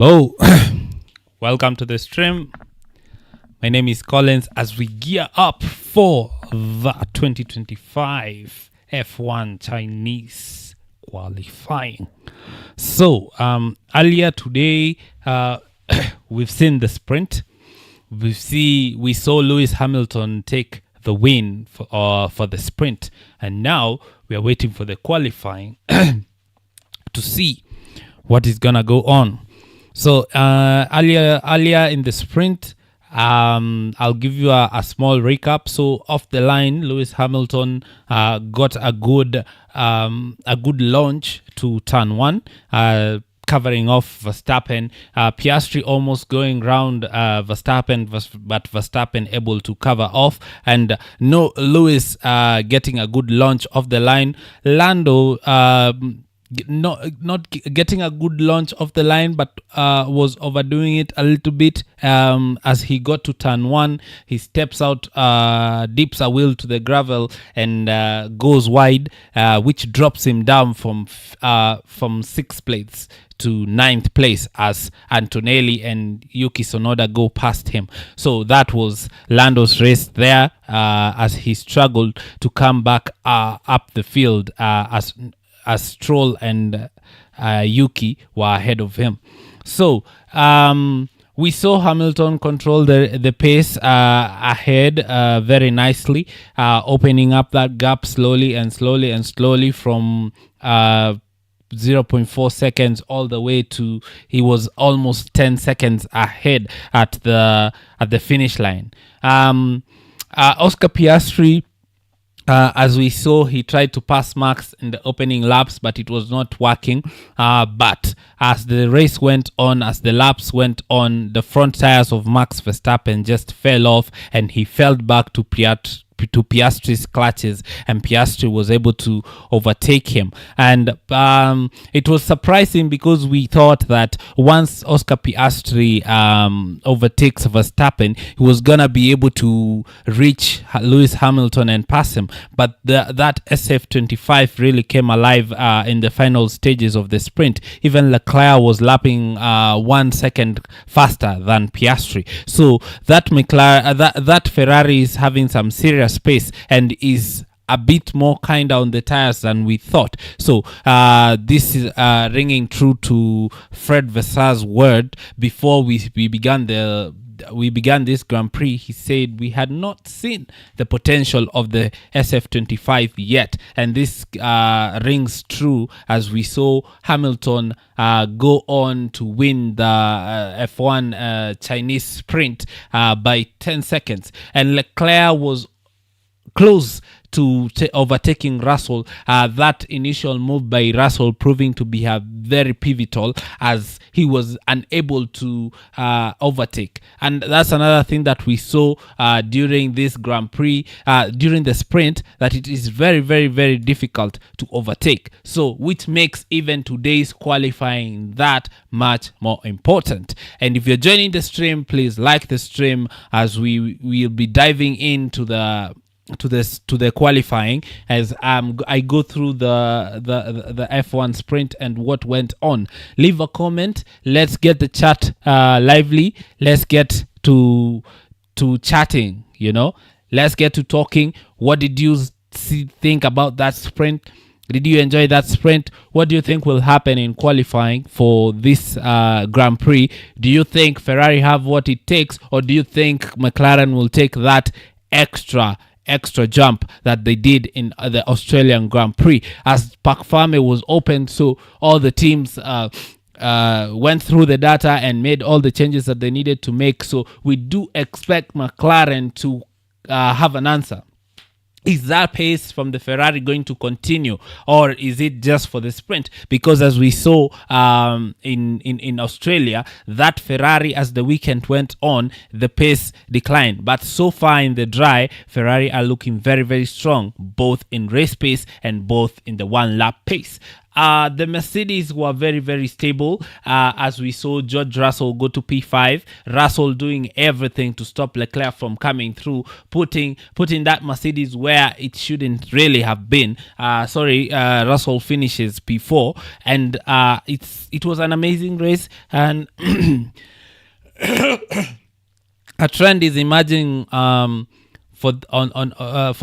Oh, welcome to the stream. My name is Collins as we gear up for the 2025 F1 Chinese qualifying. So, earlier today, we've seen the sprint. We saw Lewis Hamilton take the win for the sprint, and now we are waiting for the qualifying to see what is gonna go on. So earlier in the sprint, I'll give you a small recap. So off the line, Lewis Hamilton got a good launch to turn one, covering off Verstappen. Piastri almost going round Verstappen, but Verstappen able to cover off, and no Lewis getting a good launch off the line. Lando not getting a good launch off the line, but was overdoing it a little bit. As he got to turn one, he steps out, dips a wheel to the gravel, and goes wide, which drops him down from 6th place to 9th place as Antonelli and Yuki Tsunoda go past him. So that was Lando's race there, as he struggled to come back up the field, as Stroll and Yuki were ahead of him. So we saw Hamilton control the pace ahead very nicely, opening up that gap slowly from 0.4 seconds all the way to he was almost 10 seconds ahead at the finish line. Oscar Piastri, as we saw, he tried to pass Max in the opening laps, but it was not working. But as the race went on, as the laps went on, the front tires of Max Verstappen just fell off, and he fell back to Piastri's clutches, and Piastri was able to overtake him. And it was surprising because we thought that once Oscar Piastri overtakes Verstappen, he was gonna be able to reach Lewis Hamilton and pass him. But that SF25 really came alive in the final stages of the sprint. Even Leclerc was lapping 1 second faster than Piastri. So that Ferrari is having some serious space and is a bit more kinder on the tires than we thought. So this is ringing true to Fred Vassar's word before we began this Grand Prix. He said we had not seen the potential of the SF25 yet, and this rings true as we saw Hamilton go on to win the F1 Chinese sprint by 10 seconds, and Leclerc was close to overtaking Russell. That initial move by Russell proving to be very pivotal as he was unable to overtake. And that's another thing that we saw during this Grand Prix, during the sprint, that it is very, very, very difficult to overtake. So which makes even today's qualifying that much more important. And if you're joining the stream, please like the stream as we will be diving into the qualifying as I go through the F1 sprint and what went on. Leave a comment. Let's get the chat lively. Let's get to chatting. Let's get to talking. What did you think about that sprint? Did you enjoy that sprint? What do you think will happen in qualifying for this Grand Prix? Do you think Ferrari have what it takes, or do you think McLaren will take that extra jump that they did in the Australian Grand Prix? As Parc Ferme was open, so all the teams went through the data and made all the changes that they needed to make. So we do expect McLaren to have an answer. Is that pace from the Ferrari going to continue, or is it just for the sprint? Because as we saw in Australia, that Ferrari, as the weekend went on, the pace declined. But so far in the dry, Ferrari are looking very, very strong, both in race pace and both in the one lap pace. The Mercedes were very, very stable, as we saw George Russell go to P5. Russell doing everything to stop Leclerc from coming through, putting that Mercedes where it shouldn't really have been. Russell finishes P4, and it was an amazing race, and a trend is emerging for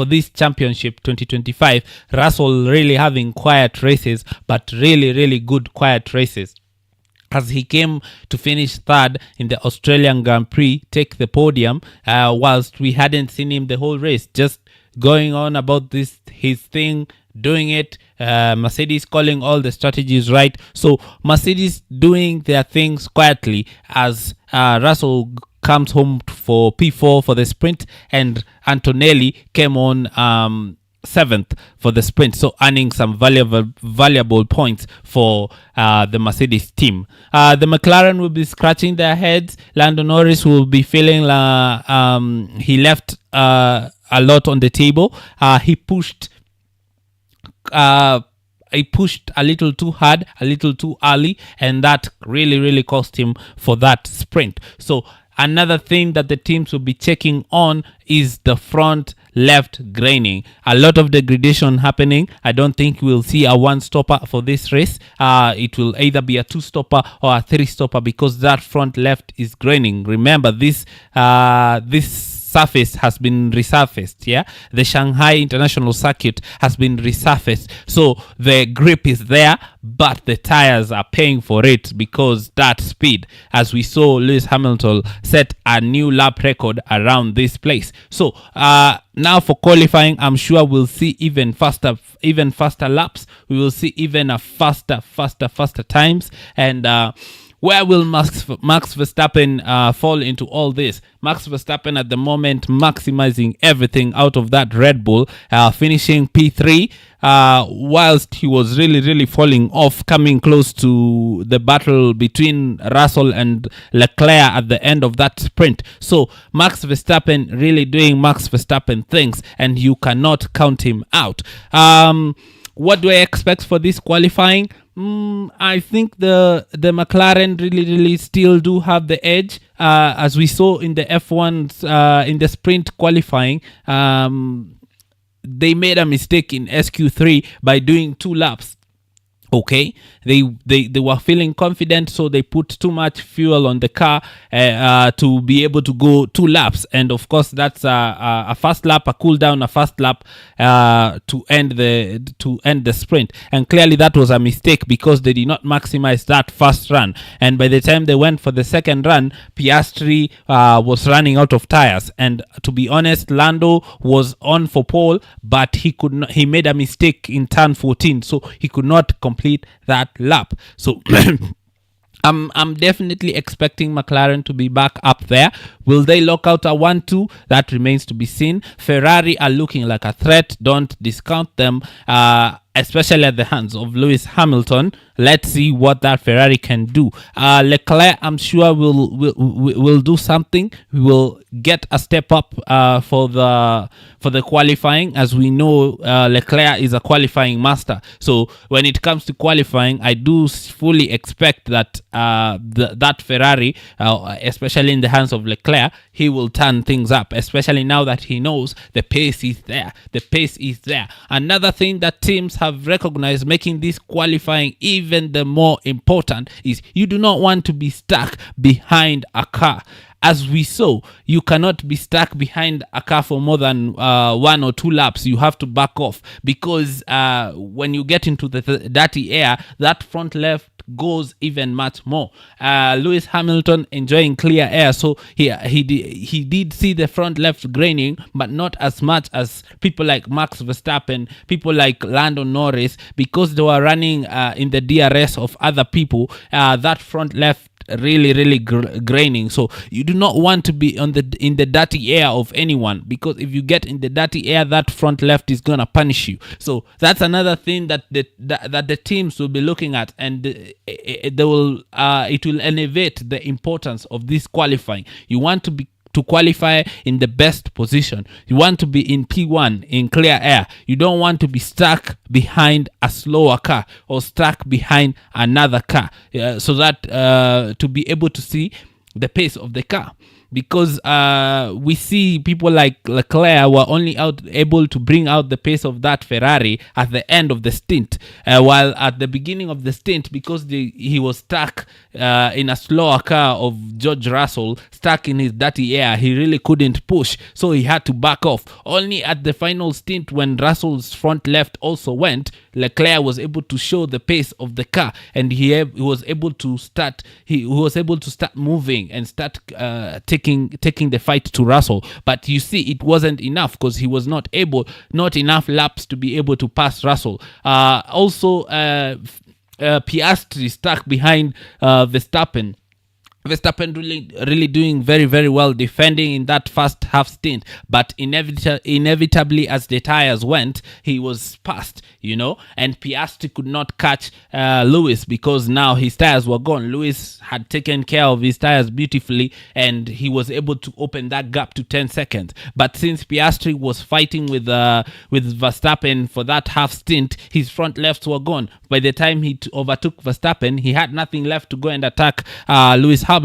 this championship 2025. Russell really having quiet races, but really, really good quiet races, as he came to finish third in the Australian Grand Prix, take the podium, whilst we hadn't seen him the whole race, just going on about his thing, doing it. Mercedes calling all the strategies right. So Mercedes doing their things quietly as Russell comes home for P4 for the sprint, and Antonelli came on 7th for the sprint, so earning some valuable points for the Mercedes team. The McLaren will be scratching their heads. Lando Norris will be feeling he left a lot on the table. He pushed a little too hard, a little too early, and that really, really cost him for that sprint. So another thing that the teams will be checking on is the front left graining. A lot of degradation happening. I don't think we'll see a one-stopper for this race. It will either be a two-stopper or a three-stopper, because that front left is graining. Remember, this surface has been resurfaced. The Shanghai International Circuit has been resurfaced, so the grip is there, but the tires are paying for it, because that speed, as we saw Lewis Hamilton set a new lap record around this place. So now for qualifying, I'm sure we'll see even faster laps. We will see even a faster times. And where will Max Verstappen fall into all this? Max Verstappen at the moment maximizing everything out of that Red Bull, finishing P3, whilst he was really, really falling off, coming close to the battle between Russell and Leclerc at the end of that sprint. So Max Verstappen really doing Max Verstappen things, and you cannot count him out. What do I expect for this qualifying? I think the McLaren really still do have the edge, as we saw in the F1 in the sprint qualifying. They made a mistake in SQ3 by doing 2 laps. Okay, they were feeling confident, so they put too much fuel on the car to be able to go 2 laps, and of course that's a fast lap, a cool down, a fast lap to end the sprint. And clearly that was a mistake, because they did not maximize that first run, and by the time they went for the second run, Piastri was running out of tires, and to be honest, Lando was on for pole, but he made a mistake in turn 14, so he could not complete that lap. So I'm definitely expecting McLaren to be back up there. Will they lock out a 1-2? That remains to be seen. Ferrari are looking like a threat. Don't discount them, especially at the hands of Lewis Hamilton. Let's see what that Ferrari can do. Leclerc, I'm sure will do something. We will get a step up for the qualifying. As we know, Leclerc is a qualifying master. So when it comes to qualifying, I do fully expect that that Ferrari, especially in the hands of Leclerc, he will turn things up, especially now that he knows the pace is there. The pace is there. Another thing that teams have recognized, making this qualifying even the more important, is you do not want to be stuck behind a car. As we saw, you cannot be stuck behind a car for more than 1 or 2 laps. You have to back off, because when you get into the dirty air, that front left goes even much more. Lewis Hamilton enjoying clear air, so he did see the front left graining, but not as much as people like Max Verstappen, people like Lando Norris, because they were running in the DRS of other people. That front left really graining. So you do not want to be in the dirty air of anyone, because if you get in the dirty air, that front left is gonna punish you. So that's another thing that the teams will be looking at, and it will elevate the importance of this qualifying. You want to to qualify in the best position. You want to be in P1 in clear air. You don't want to be stuck behind a slower car or stuck behind another car, so that to be able to see the pace of the car. Because we see people like Leclerc were only able to bring out the pace of that Ferrari at the end of the stint, while at the beginning of the stint, because he was stuck in a slower car of George Russell, stuck in his dirty air, he really couldn't push, so he had to back off. Only at the final stint, when Russell's front left also went, Leclerc was able to show the pace of the car, and he was able to start moving and start taking the fight to Russell. But you see, it wasn't enough, because he was not enough laps to be able to pass Russell. Also, Piastri stuck behind Verstappen. Verstappen really doing very, very well defending in that first half stint, but inevitably as the tires went, he was passed, and Piastri could not catch Lewis, because now his tires were gone. Lewis had taken care of his tires beautifully, and he was able to open that gap to 10 seconds. But since Piastri was fighting with Verstappen for that half stint, his front lefts were gone. By the time he overtook Verstappen, he had nothing left to go and attack Lewis Hamilton.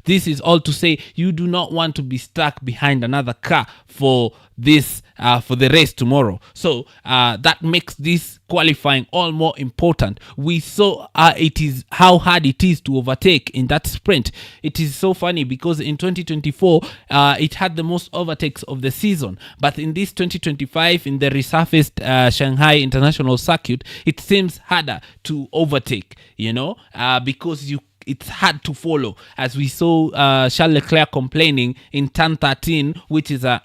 This is all to say, you do not want to be stuck behind another car for the race tomorrow. So that makes this qualifying all more important. We saw how hard it is to overtake in that sprint. It is so funny, because in 2024 it had the most overtakes of the season, but in this 2025, in the resurfaced Shanghai International Circuit, it seems harder to overtake, because it's hard to follow, as we saw Charles Leclerc complaining in turn 13, which is a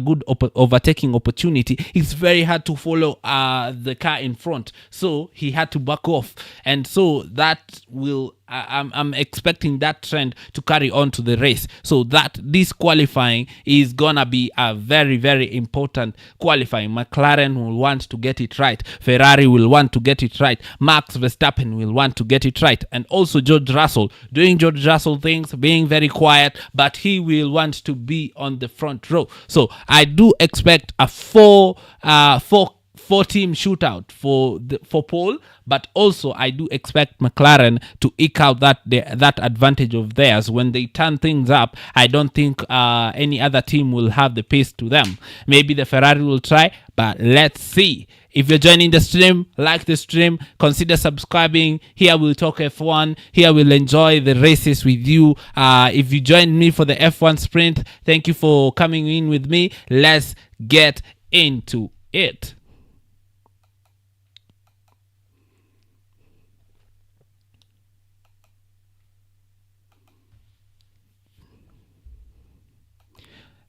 good overtaking opportunity. It's very hard to follow the car in front, so he had to back off, and so that will I'm expecting that trend to carry on to the race, so that this qualifying is gonna be a very, very important qualifying. McLaren will want to get it right, Ferrari will want to get it right, Max Verstappen will want to get it right, and also George Russell doing George Russell things, being very quiet, but he will want to be on the front row. So I do expect a four team shootout for pole, but also I do expect McLaren to eke out that advantage of theirs. When they turn things up, I don't think any other team will have the pace to them. Maybe the Ferrari will try, but let's see. If you're joining the stream, like the stream, consider subscribing. Here we'll talk F1. Here we'll enjoy the races with you. If you joined me for the F1 sprint, thank you for coming in with me. Let's get into it.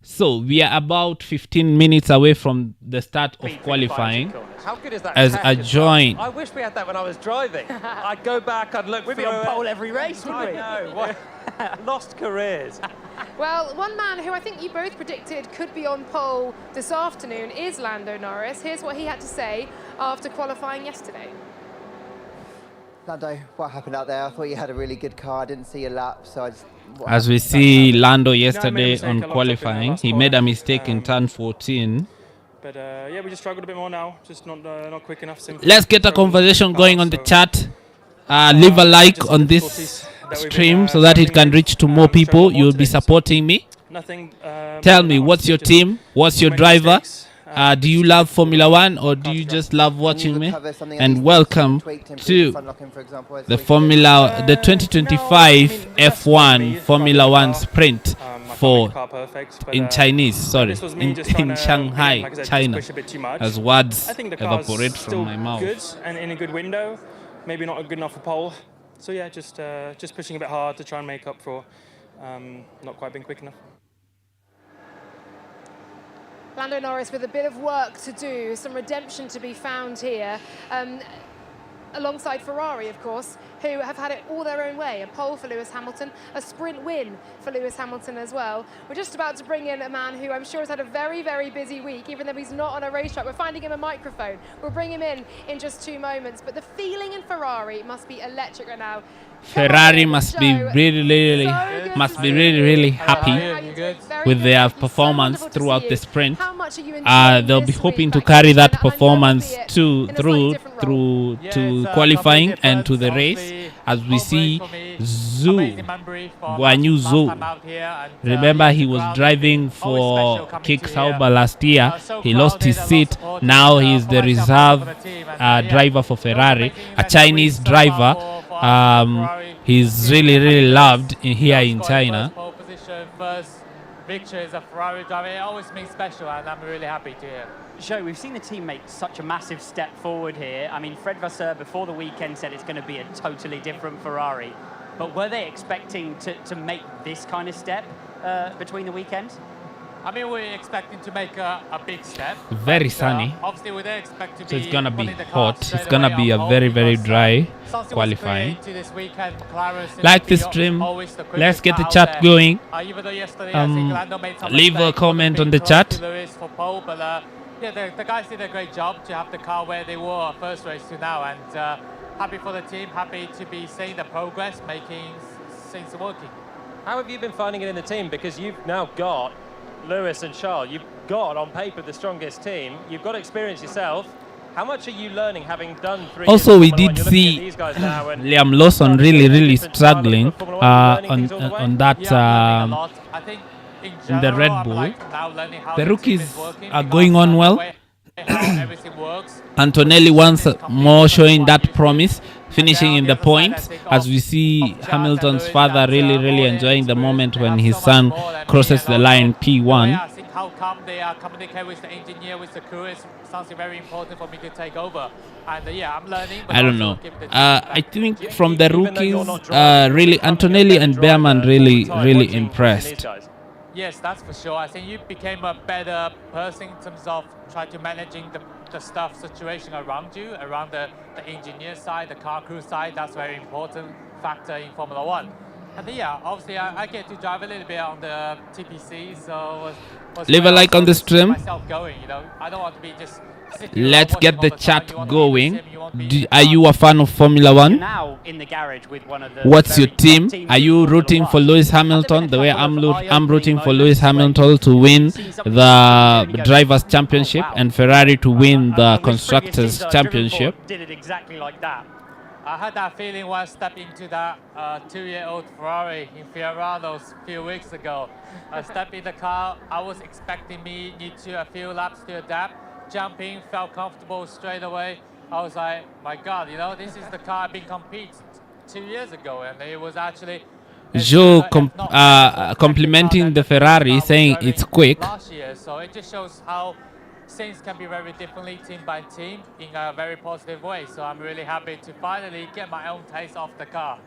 So we are about 15 minutes away from the start of qualifying. How good is that? As I join, I wish we had that when I was driving. I'd go back, I'd look. We'd be on pole every race, wouldn't we? I know. Lost careers. Well, one man who I think you both predicted could be on pole this afternoon is Lando Norris. Here's what he had to say after qualifying yesterday. Lando, what happened out there? I thought you had a really good car. I didn't see a lap, so I just... As we see Lando yesterday on qualifying, he made a mistake in turn 14. But yeah, we just struggled a bit more now, just not quick enough. Let's get a conversation going on the chat. Leave a like on this stream so that it can reach to more people. You'll be supporting me. Tell me, what's your team? What's your driver? Do you love Formula One, or do you just love watching me? And welcome to the 2025 F1 Formula One sprint in Chinese, sorry, in Shanghai, China, as words evaporate from my mouth. Good and in a good window, maybe not good enough for pole. So yeah, just pushing a bit hard to try and make up for not quite being quick enough. Lando Norris with a bit of work to do, some redemption to be found here, alongside Ferrari, of course, who have had it all their own way. A pole for Lewis Hamilton, a sprint win for Lewis Hamilton as well. We're just about to bring in a man who I'm sure has had a very, very busy week, even though he's not on a racetrack. We're finding him a microphone. We'll bring him in just 2 moments. But the feeling in Ferrari must be electric right now. Ferrari must be really happy. with good. their Thank you. So performance wonderful to throughout see the you. sprint. How much are you enjoying They'll be this hoping week to back carry in that China? I know, performance albeit to in a slightly through different role. through Yeah, to it's qualifying completely and to the different. race, Obviously, as we home race see for me. Zhou, Amazing memory for Guanyu last Zhou. time out here, and, Remember, yeah, he the was crowd has driving been always special for coming Kick to here. Sauber last year. So He lost crowded, his a lot seat. supporting, Now he's the for myself, reserve for the team, and, driver for it was Ferrari, amazing a that Chinese week so far driver. for us in Ferrari. He's Seeing really, having really this, loved here in scoring China. First pole position, first victory as a Ferrari driver. It always means special, and I'm really happy to hear. Joe, we've seen the team make such a massive step forward here. I mean, Fred Vasseur before the weekend said it's going to be a totally different Ferrari. But were they expecting to make this kind of step between the weekends? I mean, we're expecting to make a big step. Very but, sunny. Obviously, we don't expect to So be it's gonna be putting the car hot. straight It's gonna away be a on pole very, very because, dry something was qualifying. clear to this weekend. McLaren seems Like to be the stream. always the quickest Let's get the car out chat there. going. Even though yesterday I think Lando made some Leave a mistakes, comment wasn't on the being close chat. to Lewis for pole, but yeah, the guys did a great job to have the car where they were first race to now, and happy for the team, happy to be seeing the progress, making things working. How have you been finding it in the team? Because you've now got Lewis and Charles. You've got, on paper, the strongest team. You've got experience yourself. How much are you learning, having done 3 Also, years we in Formula did 1? You're looking at see these guys now and Liam Lawson really, really struggling on that Yeah, I'm learning a lot. I think in in the general, Red I'm Bull. like now learning how The the team is rookies working are because going on the well. way how everything works. Antonelli wants more showing that promise, finishing in the points, as we see Hamilton's father really, really enjoying the moment when his son crosses the line P1. I think how come they communicate with the engineer, with the crew is something very important for me to take over. And yeah, I'm learning. But I don't also know. give the team I back. think from the Even though you're rookies, not driving, really you're becoming a Antonelli better and driver Behrman all really, the time, really watching these impressed. guys. Yes, that's for sure. I think you became a better person in terms of trying to managing the stuff situation around you, around the engineer side, the car crew side. That's a very important factor in Formula One. And yeah, obviously I get to drive a little bit on the TPC, so was Leave a very like on the also to stream. get myself going, you know. I don't want to be just sitting Let's around get watching the all the time. chat You want to be in the going. sim, you want to be in the Are car. you a fan of Formula You're 1? now in the garage with one of the What's your very top team? teams Are in you Formula rooting for One. Lewis Have there been Hamilton a the way couple of I'm rooting for eye-opening Lewis moments Hamilton to win seen something there we the go. Drivers' Championship Wow. and Ferrari to win the Which previous Constructors' teams that I've driven Championship? for did it exactly like that. I had that feeling when I stepped into that 2-year-old Ferrari in Fiorano's a few weeks ago. I stepped in the car, I was expecting me need to a few laps to adapt. Jumping, felt comfortable straight away. I was like, my God, you know, this is the car I've been competing 2 years ago, and it was actually Joe complimenting the Ferrari, saying it's quick. last year, so it just shows how things can be very differently team by team in a very positive way. So I'm really happy to finally get my own taste of the car.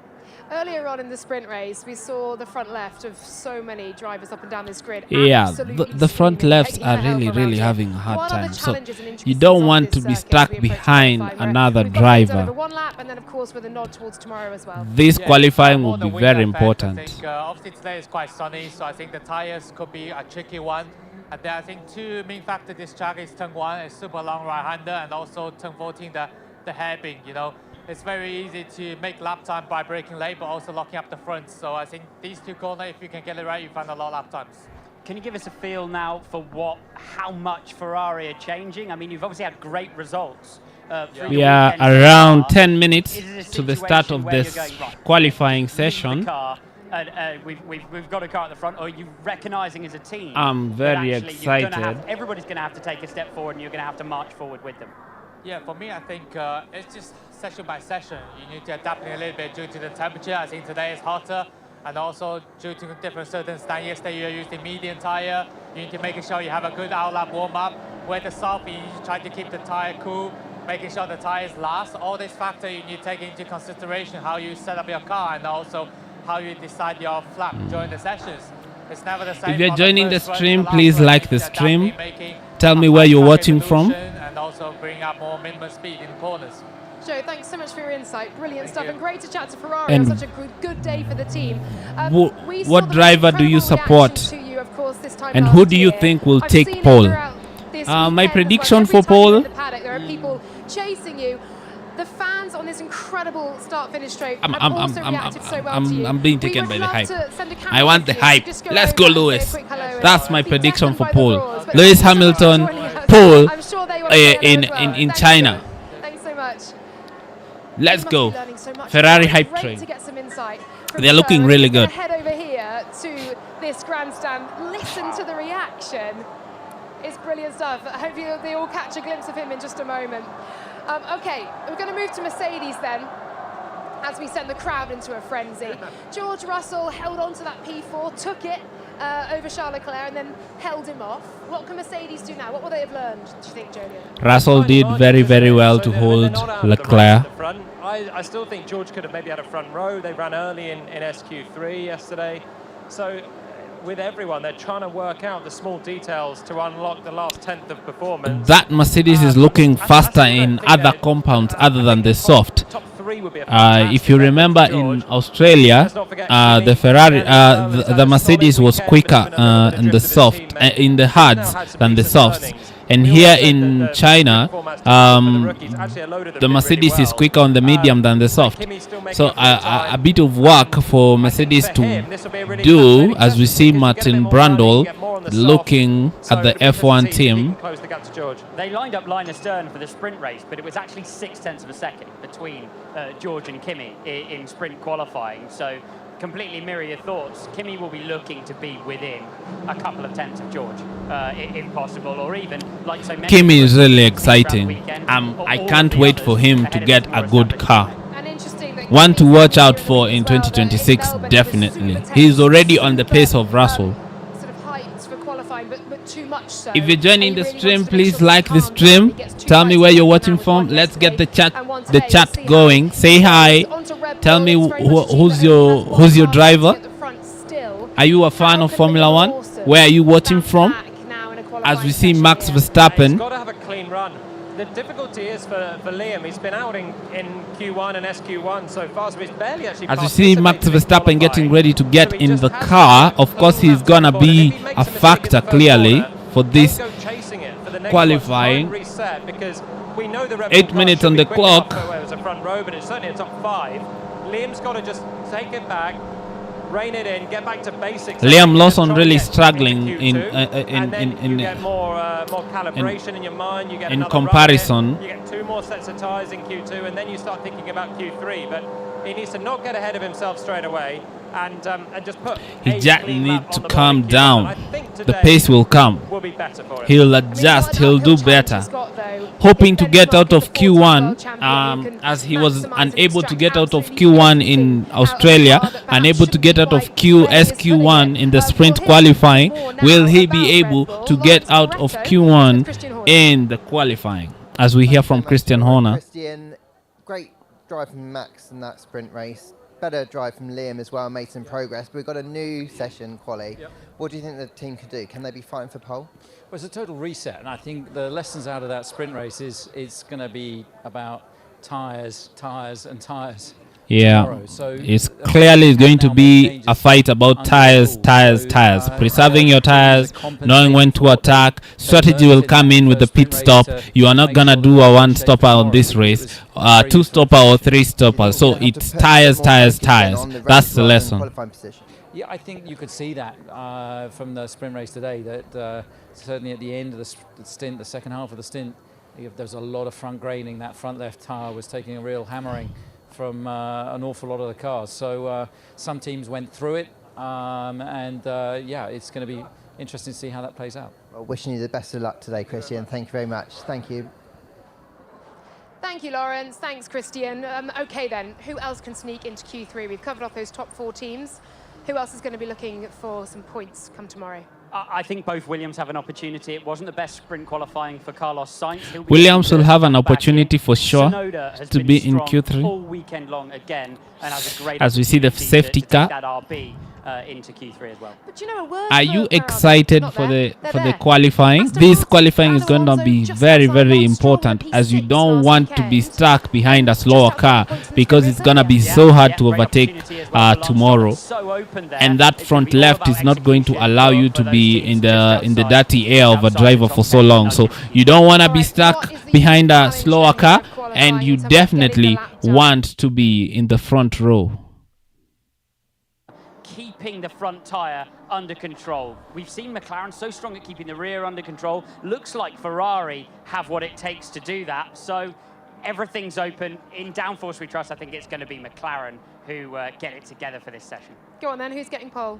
Earlier on in the sprint race, we saw the front left of so many drivers up and down this grid. Yeah, absolutely the front screaming, lefts taking are the hell really, around really it. having a hard What are the time. So challenges and you intricacies don't of want to this be circuit stuck as we approach behind qualifying, where another we've got things over driver. one lap, and then of course with a nod towards tomorrow as well. This Yeah, qualifying more will the be wind very effect, important. I think, obviously today is quite sunny, so I think the tires could be a tricky one. And then I think two main factors this track is turn 1, is super long right-hander, and also turn 14, the hairpin, you know. It's very easy to make lap time by braking late, but also locking up the front. So I think these two corners, if you can get it right, you find a lot of lap times. Can you give us a feel now for how much Ferrari are changing? I mean, you've obviously had great results. Through We your are weekend so around far. 10 minutes Is it a to the start situation of where this you're going, right, qualifying leave the session. car, and we've got a car at the front, or are you recognizing as a team? I'm that very actually excited. Everybody's going to have to take a step forward, and you're going to have to march forward with them. Yeah, for me, I think it's just session by session. You need to adapt it a little bit due to the temperature. I think today is hotter, and also due to different certain stand. Yesterday you're using medium tire. You need to make sure you have a good outlap warm up. Where the soft, you try to keep the tire cool, making sure the tires last. All these factors you need to take into consideration how you set up your car and also how you decide your flap during the sessions. It's never the same. If you're from joining the first run to stream, last please run. like You the need to adapt stream. in making Tell me a where high you're traffic watching from. evolution and also bring up more minimum speed in corners. Joe, thanks so much for your insight. Brilliant stuff, you. and great to chat to Ferrari And on such a good day for the team. We saw what the driver do you incredible support? reaction to you, of course, this time And last who do you year. think will I've take seen it pole? throughout this My weekend as prediction well. Every for time you're pole? in the paddock, there are people chasing you. The fans on this incredible start-finish straight have also reacted so well to you. I'm being We taken would by the love hype. to send a I want the camera to you. hype. Just go Let's over go, and say a Lewis. quick hello That's my Be prediction deafened for by the pole. roars, but Lewis thanks so much for Hamilton, joining us. pole I'm sure they want to say hello as well. in Thank China. you. Thanks so much. Let's You must go. be learning so much. Ferrari It's hype great train. to get some insight from They're looking Sir. really We're gonna good. head over here to this grandstand. Listen to the reaction. It's brilliant stuff. Hopefully they all catch a glimpse of him in just a moment. Okay, we're going to move to Mercedes then, as we send the crowd into a frenzy. George Russell held on to that P4, took it over Charles Leclerc and then held him off. What can Mercedes do now? What will they have learned, do you think, Julian? Russell did very, very well to hold Leclerc. I still think George could have maybe had a front row. They ran early in SQ3 yesterday. So with everyone, they're trying to work out the small details to unlock the last tenth of performance. That Mercedes is looking faster in other compounds other than the soft. If you remember in Australia, the Ferrari, the Mercedes was quicker in the soft, in the hards than the softs. And here in China, the Mercedes is quicker on the medium than the soft. So a bit of work for Mercedes to do, as we see Martin Brundle looking at the F1 team. They lined up line astern for the sprint race, but it was actually 0.6 of a second between George and Kimi in sprint qualifying. So completely mirror your thoughts. Kimi will be looking to be within a couple of tenths of George, if possible, or even, like so many. Kimi is really exciting. I can't wait for him to get a good car. One to watch out for in 2026, definitely. He's already on the pace of Russell. If you're joining the stream, please like the stream. Tell me where you're watching from. Let's get the chat going. Say hi. Tell me who's your driver. Are you a fan of Formula One? Where are you watching from? As we see Max Verstappen. He's got to have a clean run. The difficulty is for Liam. He's been out in Q1 and SQ1 so far, so he's barely actually. As we see Max Verstappen getting ready to get in the car, of course he's gonna be a factor clearly for this qualifying. 8 minutes on the clock. Liam's got to just take it back, rein it in, get back to basics. Liam Lawson really struggling in more calibration in your mind. You get in another comparison. run in, you get 2 more sets of tyres in Q2, and then you start thinking about Q3. But he needs to not get ahead of himself straight away and just put. He just needs to calm down. The pace will come. He'll adjust. He'll do better. Hoping to get out of Q1, as he was unable to get out of Q1 in Australia, unable to get out of SQ1 in the sprint qualifying. Will he be able to get out of Q1 in the qualifying? As we hear from Christian Horner. Christian, great drive from Max in that sprint race. Better drive from Liam as well, made some progress. But we've got a new session, quali. Yep. What do you think the team could do? Can they be fighting for pole? Well, it's a total reset, and I think the lessons out of that sprint race is it's going to be about tyres, and tyres. Yeah, so it's clearly going to be a fight about tyres. Preserving your tyres, knowing when to attack. Strategy will come in with the pit stop. You are not going to do a 1-stopper on this race, 2-stopper or 3-stopper. So it's tyres. That's the lesson. Yeah, I think you could see that from the sprint race today, that certainly at the end of the stint, the second half of the stint, there was a lot of front graining. That front left tyre was taking a real hammering from an awful lot of the cars. So some teams went through it, yeah, it's going to be interesting to see how that plays out. Well, wishing you the best of luck today, Christian. Thank you very much. Thank you. Thank you, Lawrence. Thanks, Christian. Okay, then, who else can sneak into Q3? We've covered off those top 4 teams. Who else is going to be looking for some points come tomorrow? I think both Williams have an opportunity. It wasn't the best sprint qualifying for Carlos Sainz. Williams will have an opportunity for sure to be in Q3. All weekend long again, and has a great as we see the safety car. Into Q3 as well. But you know, are you excited for the qualifying? This qualifying is going to be very, very important, as you don't want to be stuck behind a slower car, because it's going to be so hard to overtake tomorrow. And that front left is not going to allow you to be in the dirty air of a driver for so long. So you don't want to be stuck behind a slower car, and you definitely want to be in the front row. keeping the front tyre under control. We've seen McLaren so strong at keeping the rear under control. Looks like Ferrari have what it takes to do that. So everything's open. In downforce we trust, I think it's going to be McLaren who get it together for this session. Go on then, who's getting pole?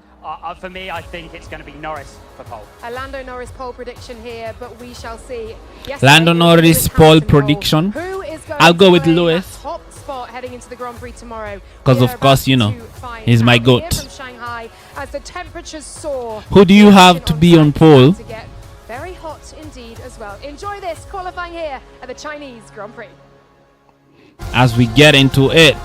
For me, I think it's going to be Norris for pole. A Lando Norris pole prediction here, but we shall see. Lando Norris pole prediction. Who is going I'll go to with claim Lewis. that top spot heading into the Grand Prix tomorrow? Because We of are course, about you know, to find he's my out goat. here from Shanghai as the temperatures soar. Who do you have to be on pole? To get very hot indeed as well. Enjoy this qualifying here at the Chinese Grand Prix. As we get into it.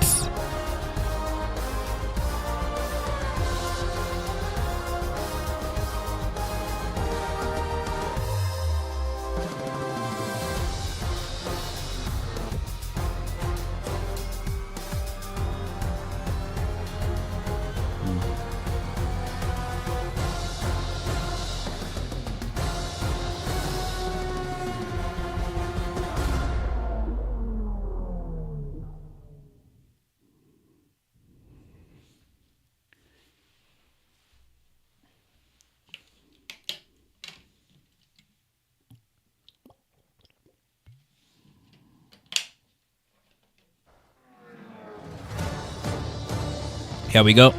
Here we go.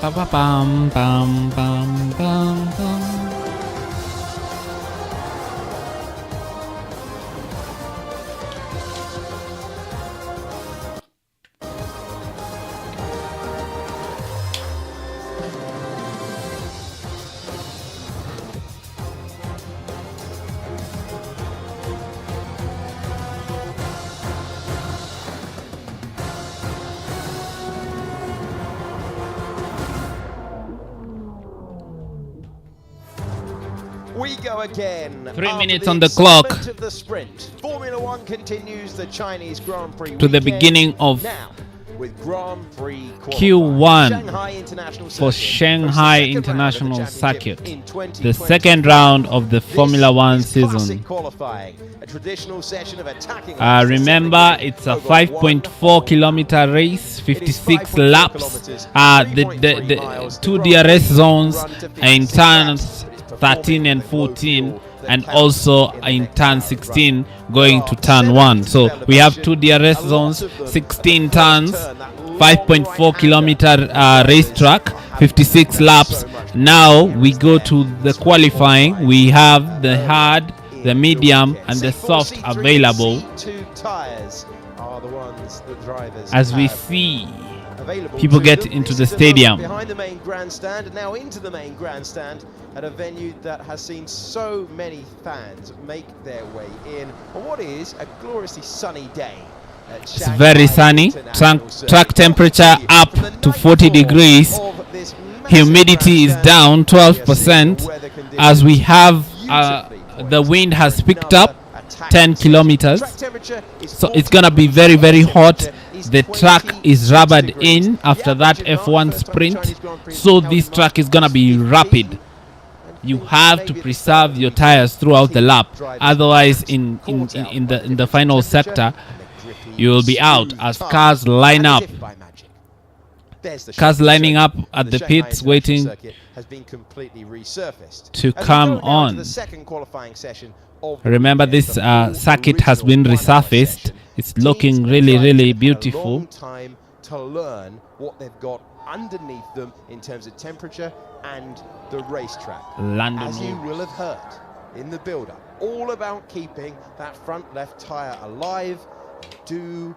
Bum, bum, bum, bum, bum, bum, bum. We go again. 3 minutes After on the clock. excitement of the sprint, Formula One continues the Chinese Grand Prix To the weekend. beginning of Now, with Grand Prix Q1 Shanghai International for Circuit Shanghai versus the second round of the International championship Circuit, in 2020. the second round of the Formula One This is classic season. qualifying, a traditional session of attacking laps to Remember, set the it's a over 5.4 kilometer race, 56 5.4 laps. kilometers, The 3.3 miles. two The DRS zones run to are in 56 laps. turns It's performing 13 and with low 14, fuel that and counts also in the in next turn round 16 run. going There to are turn 7 1. meters So of we have elevation, two DRS a lot zones, of them 16 at the first turns, turn, that long 5.4 right-hander. kilometer racetrack, 56 laps. Now we go to the qualifying. We have the hard, the medium, and the soft C4, C3, available. C2 tires are the ones that drivers As we have see, available people to get them. into This the is the look stadium. behind the main grandstand and now into the main grandstand at a venue that has seen so many fans make their way in on what is a gloriously sunny day. it's very sunny. Track temperature up to 40 degrees. Humidity is down 12%. As we have the wind has picked up 10 kilometers. So it's gonna be very, very hot. The track is rubbered in after that F1 sprint. So this track is gonna be rapid. You have to preserve your tires throughout the lap. Otherwise, in the final sector, you will be out as cars line up. Cars lining up at the pits waiting has been completely resurfaced. to As we come go now to on. the second qualifying session of the Remember, weekend, this the full circuit has been original final resurfaced. session. It's Teams looking and really, drivers really have had a beautiful. long time to learn what they've got underneath them in terms of temperature and the racetrack. Lando As you Norris. will have heard in the build-up, all about keeping that front left tyre alive. Do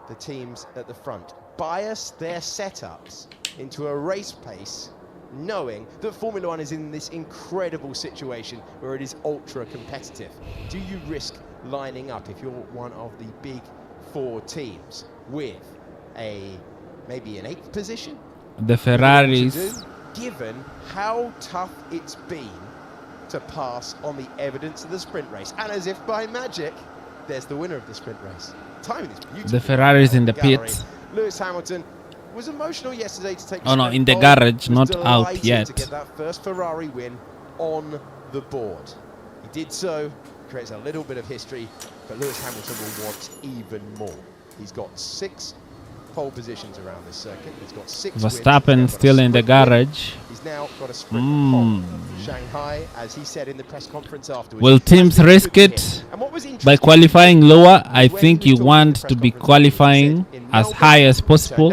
the teams at the front bias their setups into a race pace, knowing that Formula One is in this incredible situation where it is ultra competitive? Do you risk lining up if you're one of the big four teams with maybe an 8th position? The Ferraris. Given how tough it's been to pass on the evidence of the sprint race, and as if by magic, there's the winner of the sprint race. Timing is beautiful. The Ferraris in the Gallery. pits. Lewis Hamilton was emotional yesterday to take. Oh no, sprint in the pole. garage, Was not out delighted yet. to get that first Ferrari win on the board. He did so, creates a little bit of history, but Lewis Hamilton will want even more. He's got 6 pole positions around this circuit. He's got 6 Verstappen wins. still in the garage. He's now got a sprint pole. Shanghai, as he said in the press conference afterwards. Will teams risk it by qualifying lower? I think you want to be qualifying as high as possible,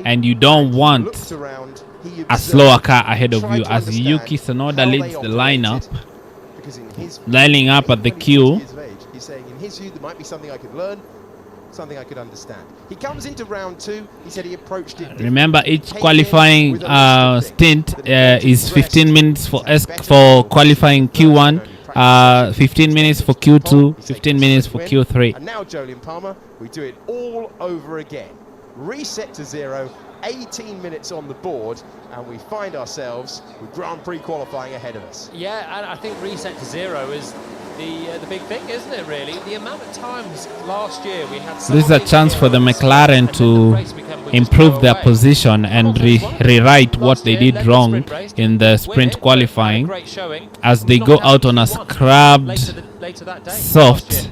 and you don't want a slower car ahead of you. As Yuki Tsunoda leads the lineup, lining up at the queue. He's saying in his view there might be something I could learn, something I could understand. He comes into round 2. He said he approached it. Remember, each qualifying stint is 15 minutes for qualifying Q1, 15 minutes for Q2, 15 minutes for Q3. And now Jolyon Palmer, we do it all over again. Reset to 0, 18 minutes on the board, and we find ourselves with Grand Prix qualifying ahead of us. Yeah, and I think reset to 0 is the big thing, isn't it, really? The amount of times last year we had... This is a chance for the McLaren to improve their position and rewrite what they did wrong in the sprint qualifying as they go out on a scrubbed soft,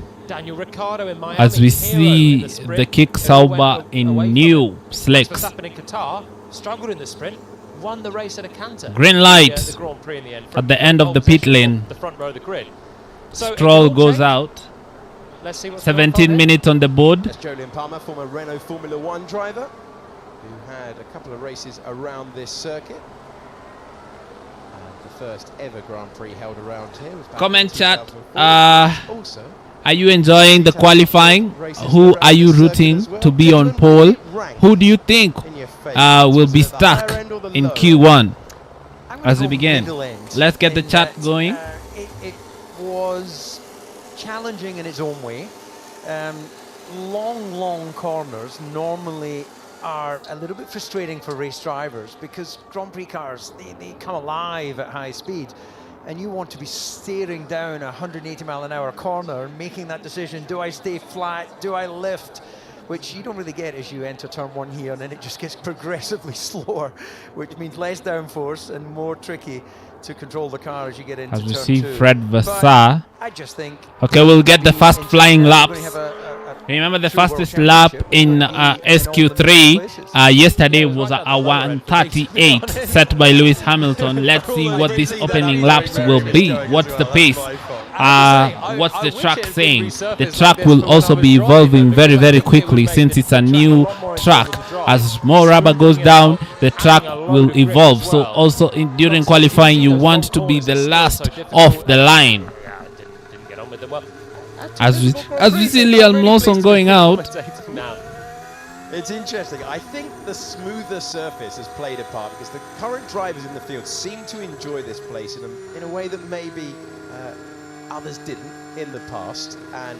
as we see the Kick Sauber in new slicks. Struggled in the sprint, won the race at a canter. Green light at the end of the pit lane. The front row of the grid. So Stroll goes out. Let's see what's 17 minutes on the board. That's Jolyon Palmer, former Renault Formula 1 driver, who had a couple of races around this circuit. And the first ever Grand Prix held around here was back Comment in chat. 2004. Also, Are you enjoying the qualifying? Who are you rooting to be on pole? Who do you think will be stuck in Q1 as we begin? Let's get the chat going. It was challenging in its own way. Long corners normally are a little bit frustrating for race drivers because Grand Prix cars, they come alive at high speed. And you want to be staring down a 180-mile-an-hour corner and making that decision, do I stay flat, do I lift? Which you don't really get as you enter turn 1 here, and then it just gets progressively slower, which means less downforce and more tricky to control the car as you get into As we turn see 2. Fred Vassar. I just think... Okay, we'll get the fast flying laps. Remember the fastest lap in SQ3 yesterday was a 1:38 set by Lewis Hamilton. Let's see what these opening laps will be. What's the pace? What's the track saying? The track will also be evolving very quickly since it's a new track. As more rubber goes down, the track will evolve. So also during qualifying, you want to be the last off the line. Didn't get on with them well. As we see Liam Lawson going out. It's interesting. I think the smoother surface has played a part because the current drivers in the field seem to enjoy this place in a way that maybe others didn't in the past, and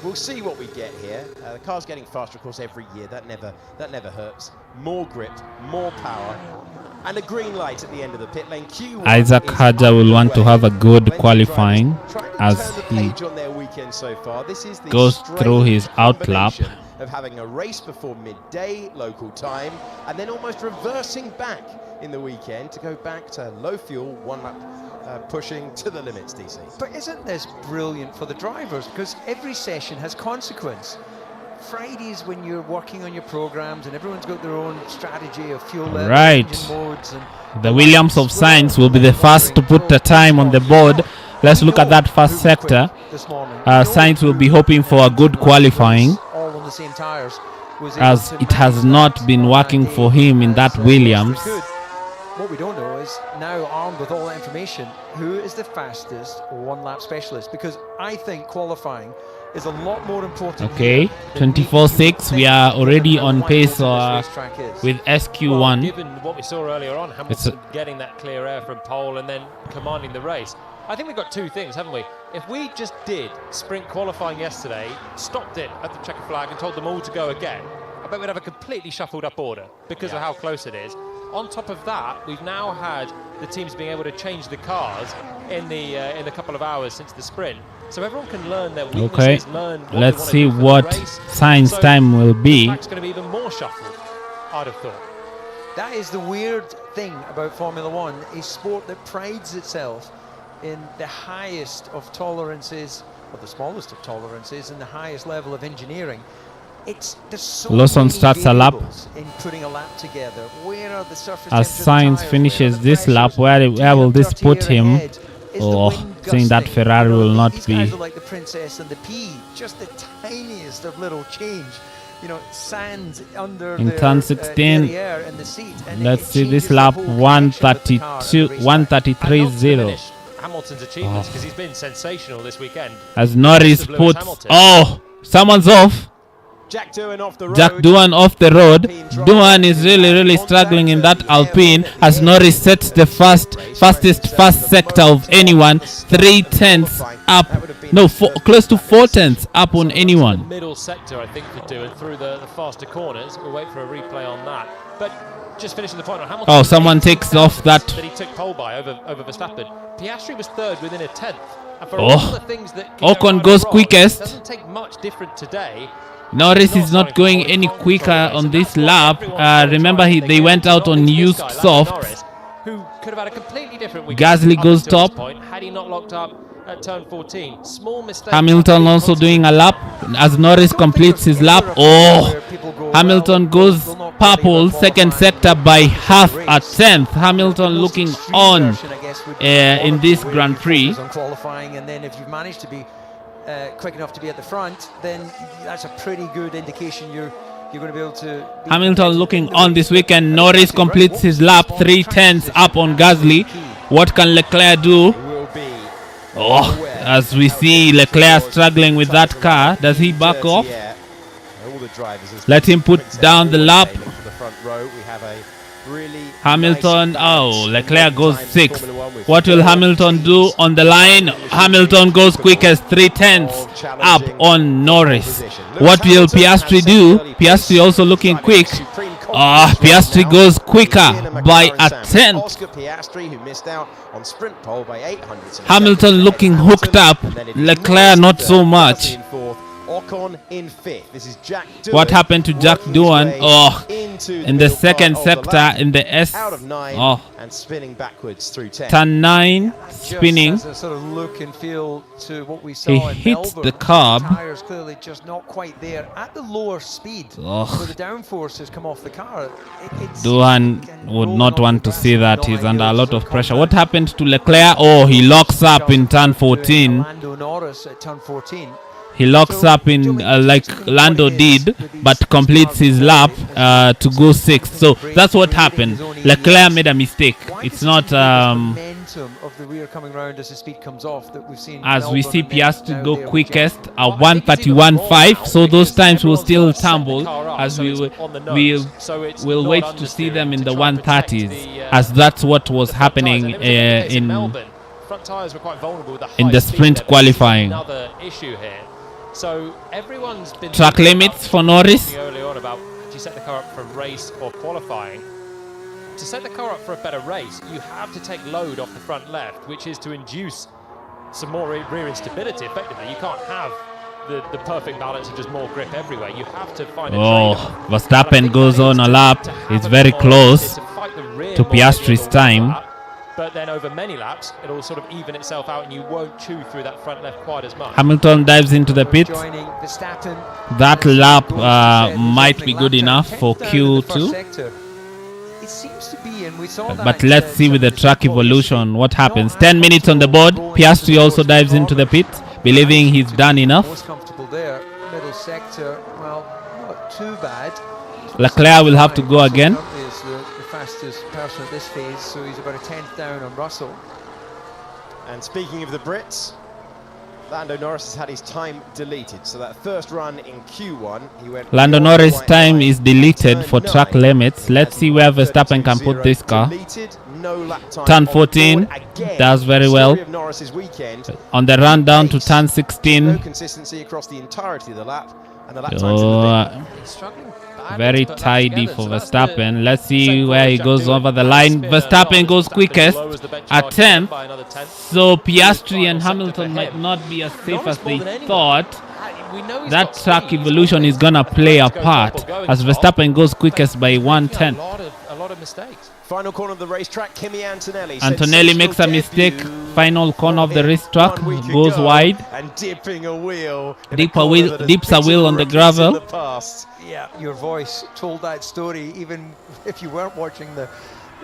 we'll see what we get here. The car's getting faster, of course, every year. That never hurts. More grip, more power, and a green light at the end of the pit lane. Isaac Haja will want to have a good qualifying as he goes through his outlap. Of having a race before midday local time and then almost reversing back in the weekend to go back to low fuel, 1 lap pushing to the limits, DC. But isn't this brilliant for the drivers? Because every session has consequence. Fridays when you're working on your programs and everyone's got their own strategy of fuel level, engine modes, and the Williams of Science will be the first to put the time on the board. Let's look at that first sector. Sainz will be hoping for a good qualifying, as it has not been working for him in that Williams. What we don't know is, now armed with all that information, who is the fastest 1 lap specialist? Because I think qualifying is a lot more important. Okay, 24.6. We are already on pace with SQ1. Given what we saw earlier on, Hamilton getting that clear air from pole and then commanding the race. I think we've got 2 things, haven't we? If we just did sprint qualifying yesterday, stopped it at the checker flag and told them all to go again, I bet we'd have a completely shuffled up order because of how close it is. On top of that, we've now had the teams being able to change the cars in the couple of hours since the sprint, so everyone can learn their weaknesses. Okay, let's see what Sainz time will be. It's going to be even more shuffled, I'd have thought. that is the weird thing about Formula One, a sport that prides itself in the highest of tolerances, or the smallest of tolerances, and the highest level of engineering. There's so Lawson many starts a lap. variables in putting a lap together. Where are the surface As temperature of the Sainz tires? finishes Where are the this lap, pressures? where Do you will have this dirty put air him? ahead? Is the Oh, wind saying that gusting? Ferrari You know, will not these be. guys are like the Princess and the Pea, just the tiniest of little change. You know, sand under In their, turn 16, derriere in the seat, and let's it see this changes the lap, whole connection with the car at the 132, racetrack. 133.0. Hamilton's achievements because he's been sensational this weekend. As Norris Of Lewis puts, Hamilton. oh, someone's off. Jack Doohan off the road. Jack Doohan off the road. Doohan is really struggling in that Alpine as Norris sets the fastest first sector of anyone. 3/10 up, no, close to 4/10 up on anyone. Middle sector, I think, for Doohan through the faster corners. We'll wait for a replay on that. But just finishing the point on Hamilton. Oh, someone takes off that. That he took pole by over Verstappen. Piastri was third within a tenth. And for Oh. all the things that can go Ocon right goes or wrong, quickest. It doesn't take much different today. Norris is not going any quicker on this lap. Remember, they went out on used softs. Who could have had a completely different weekend. Gasly up goes until this top. point, had he not locked up at turn 14. Small mistake. Hamilton also doing a lap as Norris completes his lap. Oh, Hamilton goes purple, second sector by half a tenth. Hamilton looking on in this Grand Prix. On qualifying, and then if you've managed to be quick enough to be at the front, then that's a pretty good indication you're going to be able to. Hamilton looking on this weekend. Norris completes his lap, 3/10 up on Gasly. What can Leclerc do? Oh, as we see Leclerc struggling with that car. Does he back off? Let him put down the lap. Hamilton, oh, Leclerc goes 6th. What will Hamilton do on the line? Hamilton goes quickest, 3/10 up on Norris. What will Piastri do? Piastri also looking quick. Piastri goes quicker by a tenth. Hamilton looking hooked up. Leclerc not so much. Ocon in 5th. This is Jack Doohan. What happened to Jack Doohan? Oh, in the second sector, in the S. Out of 9 Oh, and spinning backwards through 10. turn 9, spinning. Just has a sort of look and feel to what we saw He in hits Melbourne. the curb. Tires clearly just not quite there at the lower speed. Ugh. Where the downforce has come off the car. It's Doohan again, would rolling not off want the to grass see and that. not He's under a ideal lot for of pressure. contact. What happened to Leclerc? Oh, he locks up in turn 14. Lando Norris at turn 14. He locks up in like Lando did, but completes his lap to go 6th. So that's what happened. Leclerc made a mistake. It's not Momentum of the rear coming round as the speed comes off that we've seen. as we see Melbourne and then Piastri now go there with quickest Jack. at 131.5. So those times will still tumble as we will wait to see them in the 130s, as that's what was happening in front tires were quite vulnerable with in high the speed sprint limits. qualifying. Another issue here. So everyone's been Track thinking limits about- for Norris. talking early on about do you set the car up for a race or qualifying. To set the car up for a better race, you have to take load off the front left, which is to induce some more rear instability. Effectively, you can't have the perfect balance of just more grip everywhere. You have to find a Oh, trade-off. Verstappen goes on a lap. It's very close to Piastri's time. But then over many laps, it'll sort of even itself out and you won't chew through that front left quite as much. Hamilton dives into the pits. Joining Verstappen. That lap might be good enough for Q2. It seems to be, and we saw that, But let's see with the track evolution what happens. 10 minutes on the board. Piastri also dives into the pit, believing he's done enough. Most comfortable there. Middle sector, well, not too bad. Leclerc will have to go again. Russell is the fastest person at this phase, so he's about a tenth down on Russell. And speaking of the Brits, Lando Norris has had his time deleted. So that first run in Q1, he went. Lando beyond the Norris' white time line is at deleted turn for track 9. limits. Let's see where Verstappen can put this car. Deleted, no lap time Turn on 14 board. Again, does very story well. of Norris's weekend. On the run down to turn No 16. consistency across the entirety of the lap, and the lap times Oh, He's struggling badly very to put that tidy together, for so that's Verstappen. Let's see same where he Jack goes Doohan. over the And line. spin as Verstappen well. goes Verstappen quickest lowers the benchmark at 10th. by another 10th. So Piastri and Final Hamilton sector for might him. not be as safe Norris as they more than anyone. thought. We know he's That got track speed. evolution is gonna play a part as Verstappen goes quickest by A 1/10. lot of a lot of mistakes. Final corner of the racetrack, Kimi Antonelli. Antonelli makes a mistake. Final corner of the racetrack, goes wide. And dipping a wheel. Dips a wheel on the gravel. Yeah, your voice told that story, even if you weren't watching the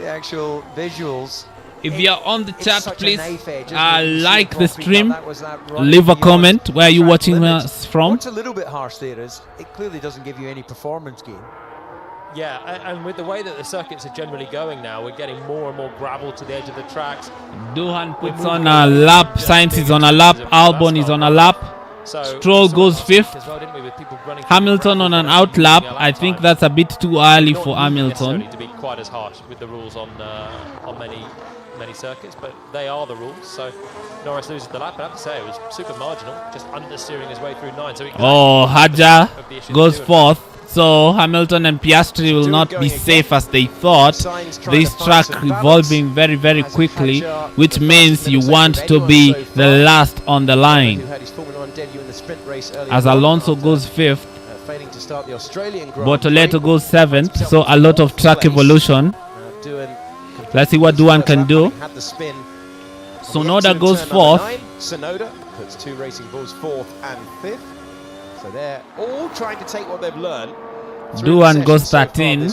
actual visuals. If you're on the chat, please like the Grand Prix stream, that running leave a beyond comment where you're track watching limits. us from. What's a little bit harsh there is it clearly doesn't give you any performance gain. Yeah, and with the way that the circuits are generally going now, we're getting more and more gravel to the edge of the tracks. Duhan puts on a lap, Sainz is on a lap, Albon is on a lap, So Stroll goes fifth, as well, didn't we, with people running Hamilton on an out lap. I think that's a bit too early for Hamilton. To be quite as harsh with the rules on many circuits, but they are the rules. So Norris loses the lap, but I have to say it was super marginal, just understeering his way through 9. So Hadja goes fourth. So Hamilton and Piastri will not be safe as they thought. This track revolving very, very quickly, which means you want to be the last on the line. As Alonso goes fifth, Bortoleto goes seventh. So a lot of track evolution. Let's see what Duan can do. Sonoda goes fourth. Sonoda puts 2 Racing Bulls fourth and fifth. So they're all trying to take what they've learned. Duan goes 13,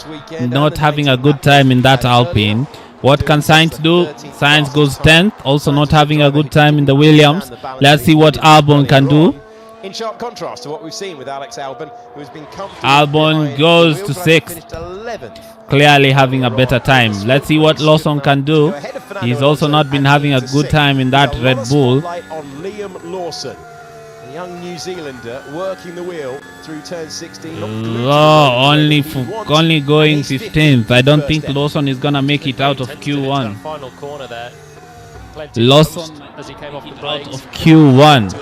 not having a good time in that Alpine. What can Sainz do? Sainz goes 10th, also not having a good time in the Williams. Let's see what Albon can do. In sharp contrast to what we've seen with Alex Albon, who has been comfortable. Albon goes to 6th, clearly having a better time. Let's see what Lawson can do. He's also not been having a good time in that Red Bull. On Liam Lawson, a young New Zealander working the wheel through turn 16. Only going 15th. I don't think Lawson is gonna make it out of Q1. Final corner there. Lawson as he came off the out brakes of Q1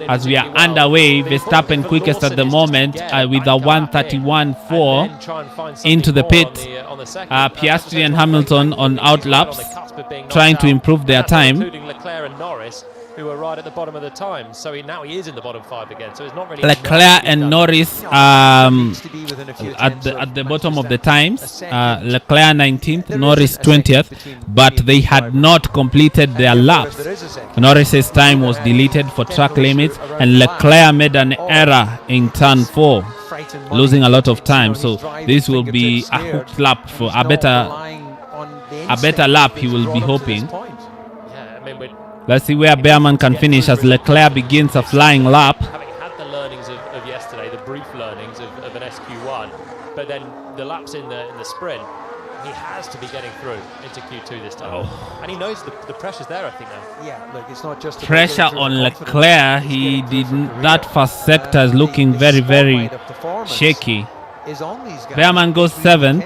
as we are underway. Verstappen quickest at the moment with a 1:31.4 into the pit. Piastri and Hamilton on out laps, trying to improve their time. including Leclerc and Norris, who were right at the bottom of the time. So now he is in the bottom 5 again. So it's not really Leclerc and Norris at the bottom of the times. Leclerc 19th, Norris 20th, but they had not completed their laps. Norris's time was deleted for track limits, and Leclerc made an error in turn 4, losing a lot of time. So this will be a hooked lap for a better lap. He will be hoping. Yeah, I mean, Let's see where Behrman can finish as Leclerc begins a flying lap. having had the learnings of yesterday, the brief learnings of an SQ1, but then the laps in the sprint, he has to be getting through into Q2 this time. And he knows the pressure's there, I think, now. Yeah, look, it's not just Pressure on Leclerc. He didn't. That first sector is looking very, very shaky. Behrman goes 7th.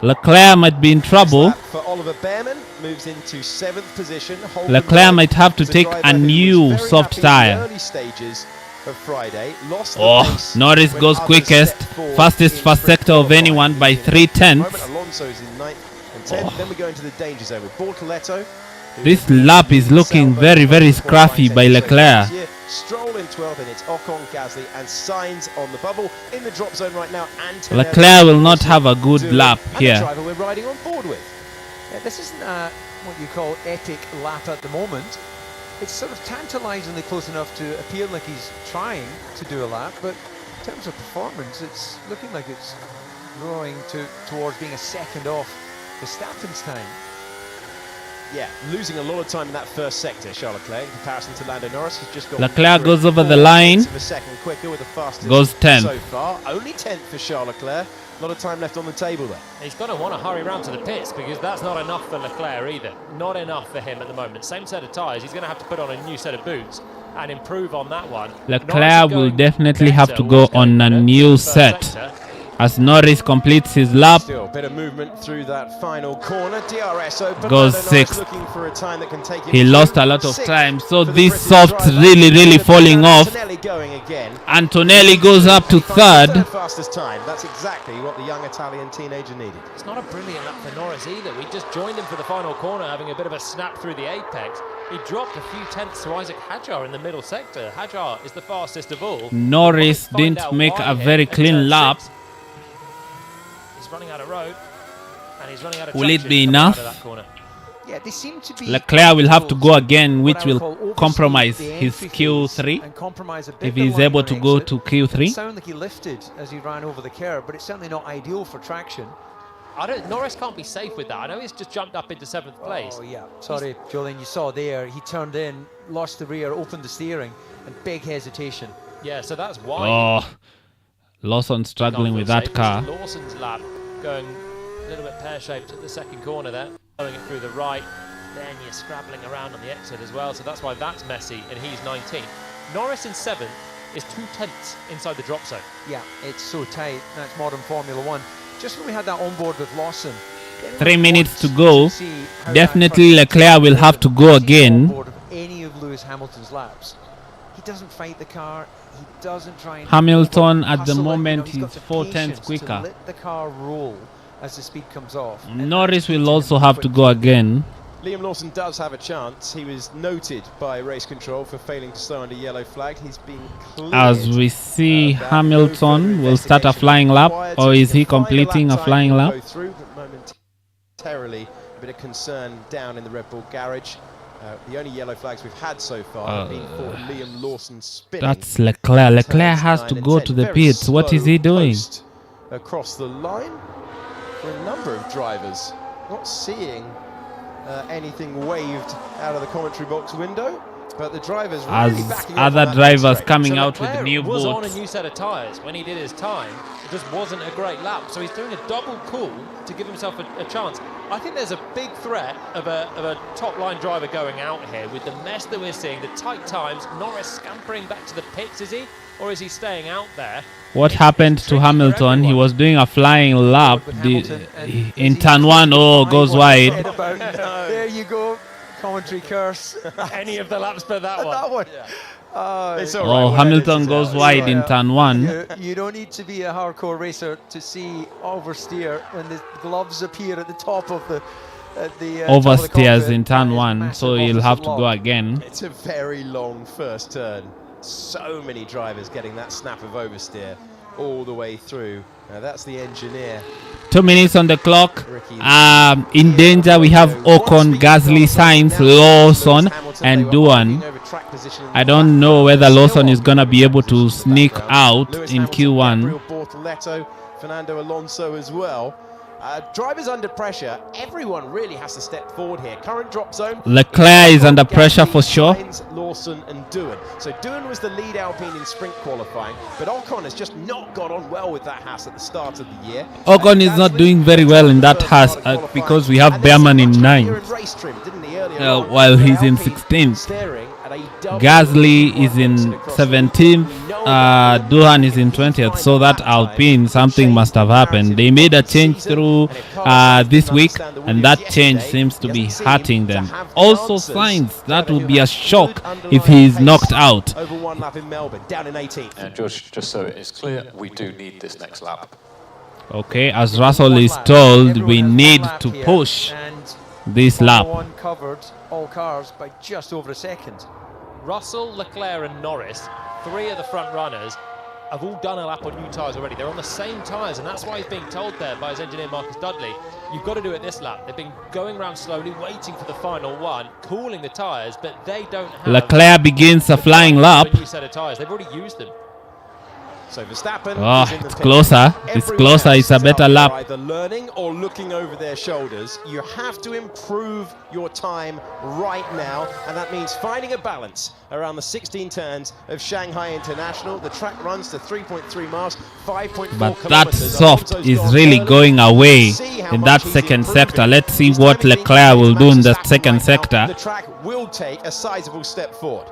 Leclerc might be in trouble. For Oliver Behrman moves into 7th position. Leclerc might have to take a new soft tire. Early stages of Friday. Lost Norris goes quickest, fastest first sector of anyone by 3/10. Alonso's in 9th and 10th. Then we go into the danger zone with Bortoleto. This lap is looking very, very scruffy by Leclerc. Stroll in 12th, and it's Ocon, Gasly, and Sainz on the bubble in the drop zone right now. Leclerc will not have a good lap here. The driver we're riding on board with. Yeah, this isn't what you call epic lap at the moment. It's sort of tantalisingly close enough to appear like he's trying to do a lap, but in terms of performance, it's looking like it's growing towards being a second off Verstappen's time. Yeah, losing a lot of time in that first sector, Charles Leclerc, in comparison to Lando Norris, who's just got Leclerc goes over the line, a second quicker with the fastest goes 10th. so far. Only 10th for Charles Leclerc. A lot of time left on the table there. He's going to want to hurry around to the pits because that's not enough for Leclerc either. Not enough for him at the moment. Same set of tyres. He's going to have to put on a new set of boots and improve on that one. Leclerc will definitely have to go on a new set as Norris completes his lap. Still a bit of movement through that final corner. DRS open. Goes Lando Norris 6th. looking for a time that can take him He lost a lot of time, so this soft's really falling off. Antonelli going again. Antonelli goes up to 3rd. Fastest time. That's exactly what the young Italian teenager needed. It's not a brilliant lap for Norris either. We just joined him for the final corner, having a bit of a snap through the apex. He dropped a few tenths to Isaac Hadjar in the middle sector. Hadjar is the fastest of all. Norris didn't make a very clean lap. He's running out of road. And he's running out of Will it traction be coming out enough? of that corner. Yeah, they seem to be Leclerc will have to go again, which what I would will call compromise overspeed the his entry phase Q3 and compromise a bit if the he's line able to on go exit. to It Q3. sounded like he lifted as he ran over the curb, but it's certainly not ideal for traction. Norris can't be safe with that. I know he's just jumped up into 7th place. Oh yeah, sorry, Julian, you saw there, he turned in, lost the rear, opened the steering, and big hesitation. Yeah, so that's why. Oh, Lawson struggling with that car. Lawson's lap going a little bit pear-shaped at the second corner there, going it through the right. Then you're scrabbling around on the exit as well, so that's why that's messy, and he's 19th. Norris in 7th is 2/10 inside the drop zone. Yeah, it's so tight. That's modern Formula One. Just when we had that on board with Lawson, 3 minutes to go. see how Definitely that first Leclerc will have to go on again. board of any of Lewis Hamilton's laps. He doesn't fight the car. He doesn't try and Hamilton at the hustle it, moment he's got is the 4/10 patience to quicker. let the car roll as the speed comes off. And Norris that's will keeping also him have to quick. go again. Liam Lawson does have a chance. He was noted by race control for failing to slow under yellow flag. He's been cleared. As we see, That Hamilton no will start a investigation flying lap, required, or so is he can find completing a lap time flying will lap? go through, but momentarily, a bit of concern down in the Red Bull garage. The only yellow flags we've had so far have been for Liam Lawson spinning. That's Leclerc. Leclerc Turns has 9 to and go 10. to the Very pits. What is he slow doing? post across the line for a number of drivers. Not seeing anything waved out of the commentary box window, but the drivers really As backing up other on that drivers straight. coming So out with Leclerc new was on a boots. new set of tyres when he did his time. It just wasn't a great lap, so he's doing a double cool to give himself a chance. I think there's a big threat of a top-line driver going out here with the mess that we're seeing, the tight times. Norris scampering back to the pits, is he? Or is he staying out there? What It's happened to tricky for Hamilton? He everyone. was doing a flying lap With Hamilton, and in is he turn 1. Oh, goes Head wide. about. There you go, commentary curse. Any of the laps but that one. That one. It's all Oh, right, whatever Hamilton it is, goes it's wide all in right. turn 1. You don't need to be a hardcore racer to see oversteer when the gloves appear at the top of the top of the Oversteers cockpit. in turn That is 1, massive so he'll have to opposite go lock. again. It's a very long first turn. So many drivers getting that snap of oversteer all the way through. Now that's the engineer. 2 minutes on the clock. Ricky. In danger, we have Ocon, Gasly, Sainz, Lawson, and Duan. I don't know whether Lawson is going to be able to sneak out Lewis in Hamilton, Q1. Gabriel Bortoleto, Fernando Alonso as well. Drivers under pressure, everyone really has to step forward here. Current drop zone. Leclerc is under pressure for Gasly, sure. Sainz, Lawson and Duan. So Duan was the lead Alpine in sprint qualifying, but Ocon has just not got on well with that Haas at the start of the year. Ocon is not doing very well in that Haas because we have Behrman in 9th, while he's in 16th. Gasly is in 17th, Duhan is in 20th, so that Alpine, something must have happened. They made a change through this week, and that change seems to be hurting them. Also Sainz, that would be a shock if he is knocked out. Over one lap in Melbourne, down in 18th. And George, just so it is clear, we do need this next lap. Okay, as Russell is told, we need to push this lap. One covered all cars by just over a second. Russell, Leclerc and Norris, 3 of the front runners, have all done a lap on new tyres already. They're on the same tyres, and that's why he's being told there by his engineer Marcus Dudley, you've got to do it this lap. They've been going around slowly, waiting for the final one, cooling the tyres, but they don't have... Leclerc begins a flying lap. A new set of tyres. They've already used them. So Verstappen Oh, is in the it's pit. closer. It's Everyone closer. else It's a is better out there lap. Either learning or looking over their shoulders. You have to improve your time right now, and that means finding a balance around the 16 turns of Shanghai International. The track runs to 3.3 miles, 5.4 But kilometers. that soft Alonso's is gone really early. going away See how in much that he's second improving. sector. Let's see He's what timing Leclerc things will with do in the Max Verstappen second right now. sector. The track will take a sizable step forward.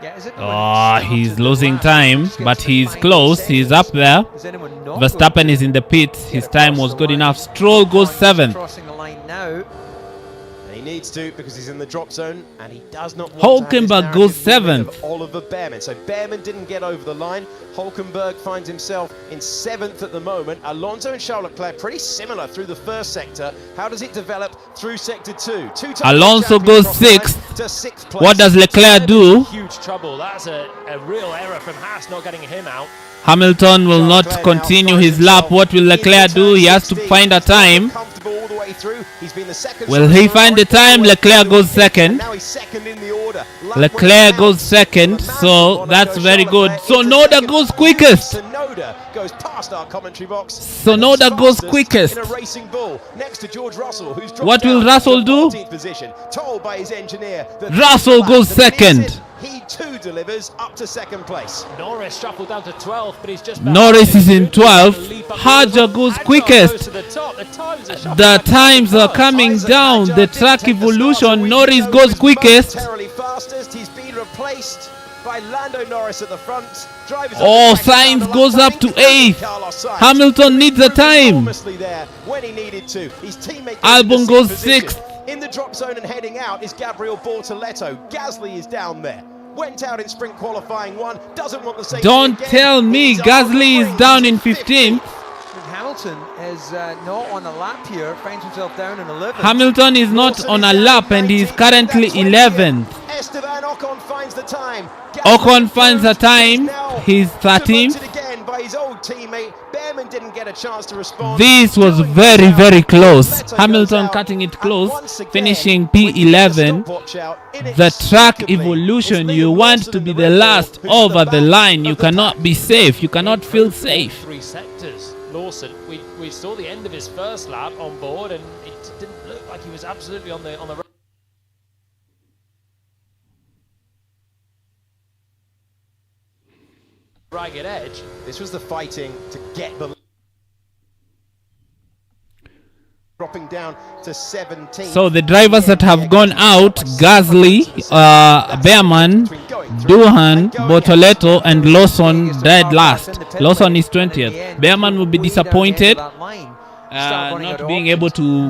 Yeah, is it Oh, he's losing time, but he's close. He's up there. Verstappen is in the pits. His time was good enough. Stroll goes 7th. Crossing the line now. And he needs to because he's in the drop zone and he does not want to have his Hulkenberg goes narrative limit 7th. of Oliver Behrman. So Behrman didn't get over the line. Hulkenberg finds himself in 7th at the moment. Alonso and Charles Leclerc pretty similar through the first sector. How does it develop through sector 2? Alonso goes 6th. to 6th place. What does Leclerc do? Huge trouble. That's a real error from Haas not getting him out. Hamilton will not continue his lap. What will Leclerc do? He has to find a time. Comfortable way through. He's been the second. Will he find the time? Leclerc goes second. Now he's second in the order. Leclerc goes second, so that's very good. Sonoda goes quickest. Sonoda goes past our commentary box. Sonoda goes quickest. In a racing bull next to George Russell, who's dropped What will down Russell to do? 14th position, told by his engineer that Russell goes second. He too delivers up to second place. Norris shuffled down to 12th, but he's just Norris is in 12th. Hadjar goes quickest. The times are coming down. The track evolution, Norris goes quickest. Fastest. He's been replaced by Lando Norris at the front. Oh, Sainz goes up to 8th. Hamilton needs a time. Albon goes 6th. In the drop zone and heading out is Gabriel Bortoletto. Gasly is down there. Went out in sprint qualifying 1. Doesn't want the same. Don't tell me Gasly is down in 15th. Hamilton is not on a lap here, finds himself down in 11th. Hamilton is not on a lap and he is currently 11th. Esteban Ocon finds the time. Ocon finds the time. He's 13th. Again by his old teammate. Behrman didn't get a chance to respond. This was very, very close. Hamilton cutting it close, finishing P11. The track evolution, you want to be the last over the line. You cannot be safe. You cannot feel safe. 3 sectors. Lawson, we saw the end of his first lap on board, and it didn't look like he was absolutely on the ragged edge. This was the fighting to get the dropping down to 17. So the drivers that have gone out, Gasly, Behrman, Doohan, Bortoletto and Lawson dead last. Lawson is 20th. Behrman will be disappointed not being able to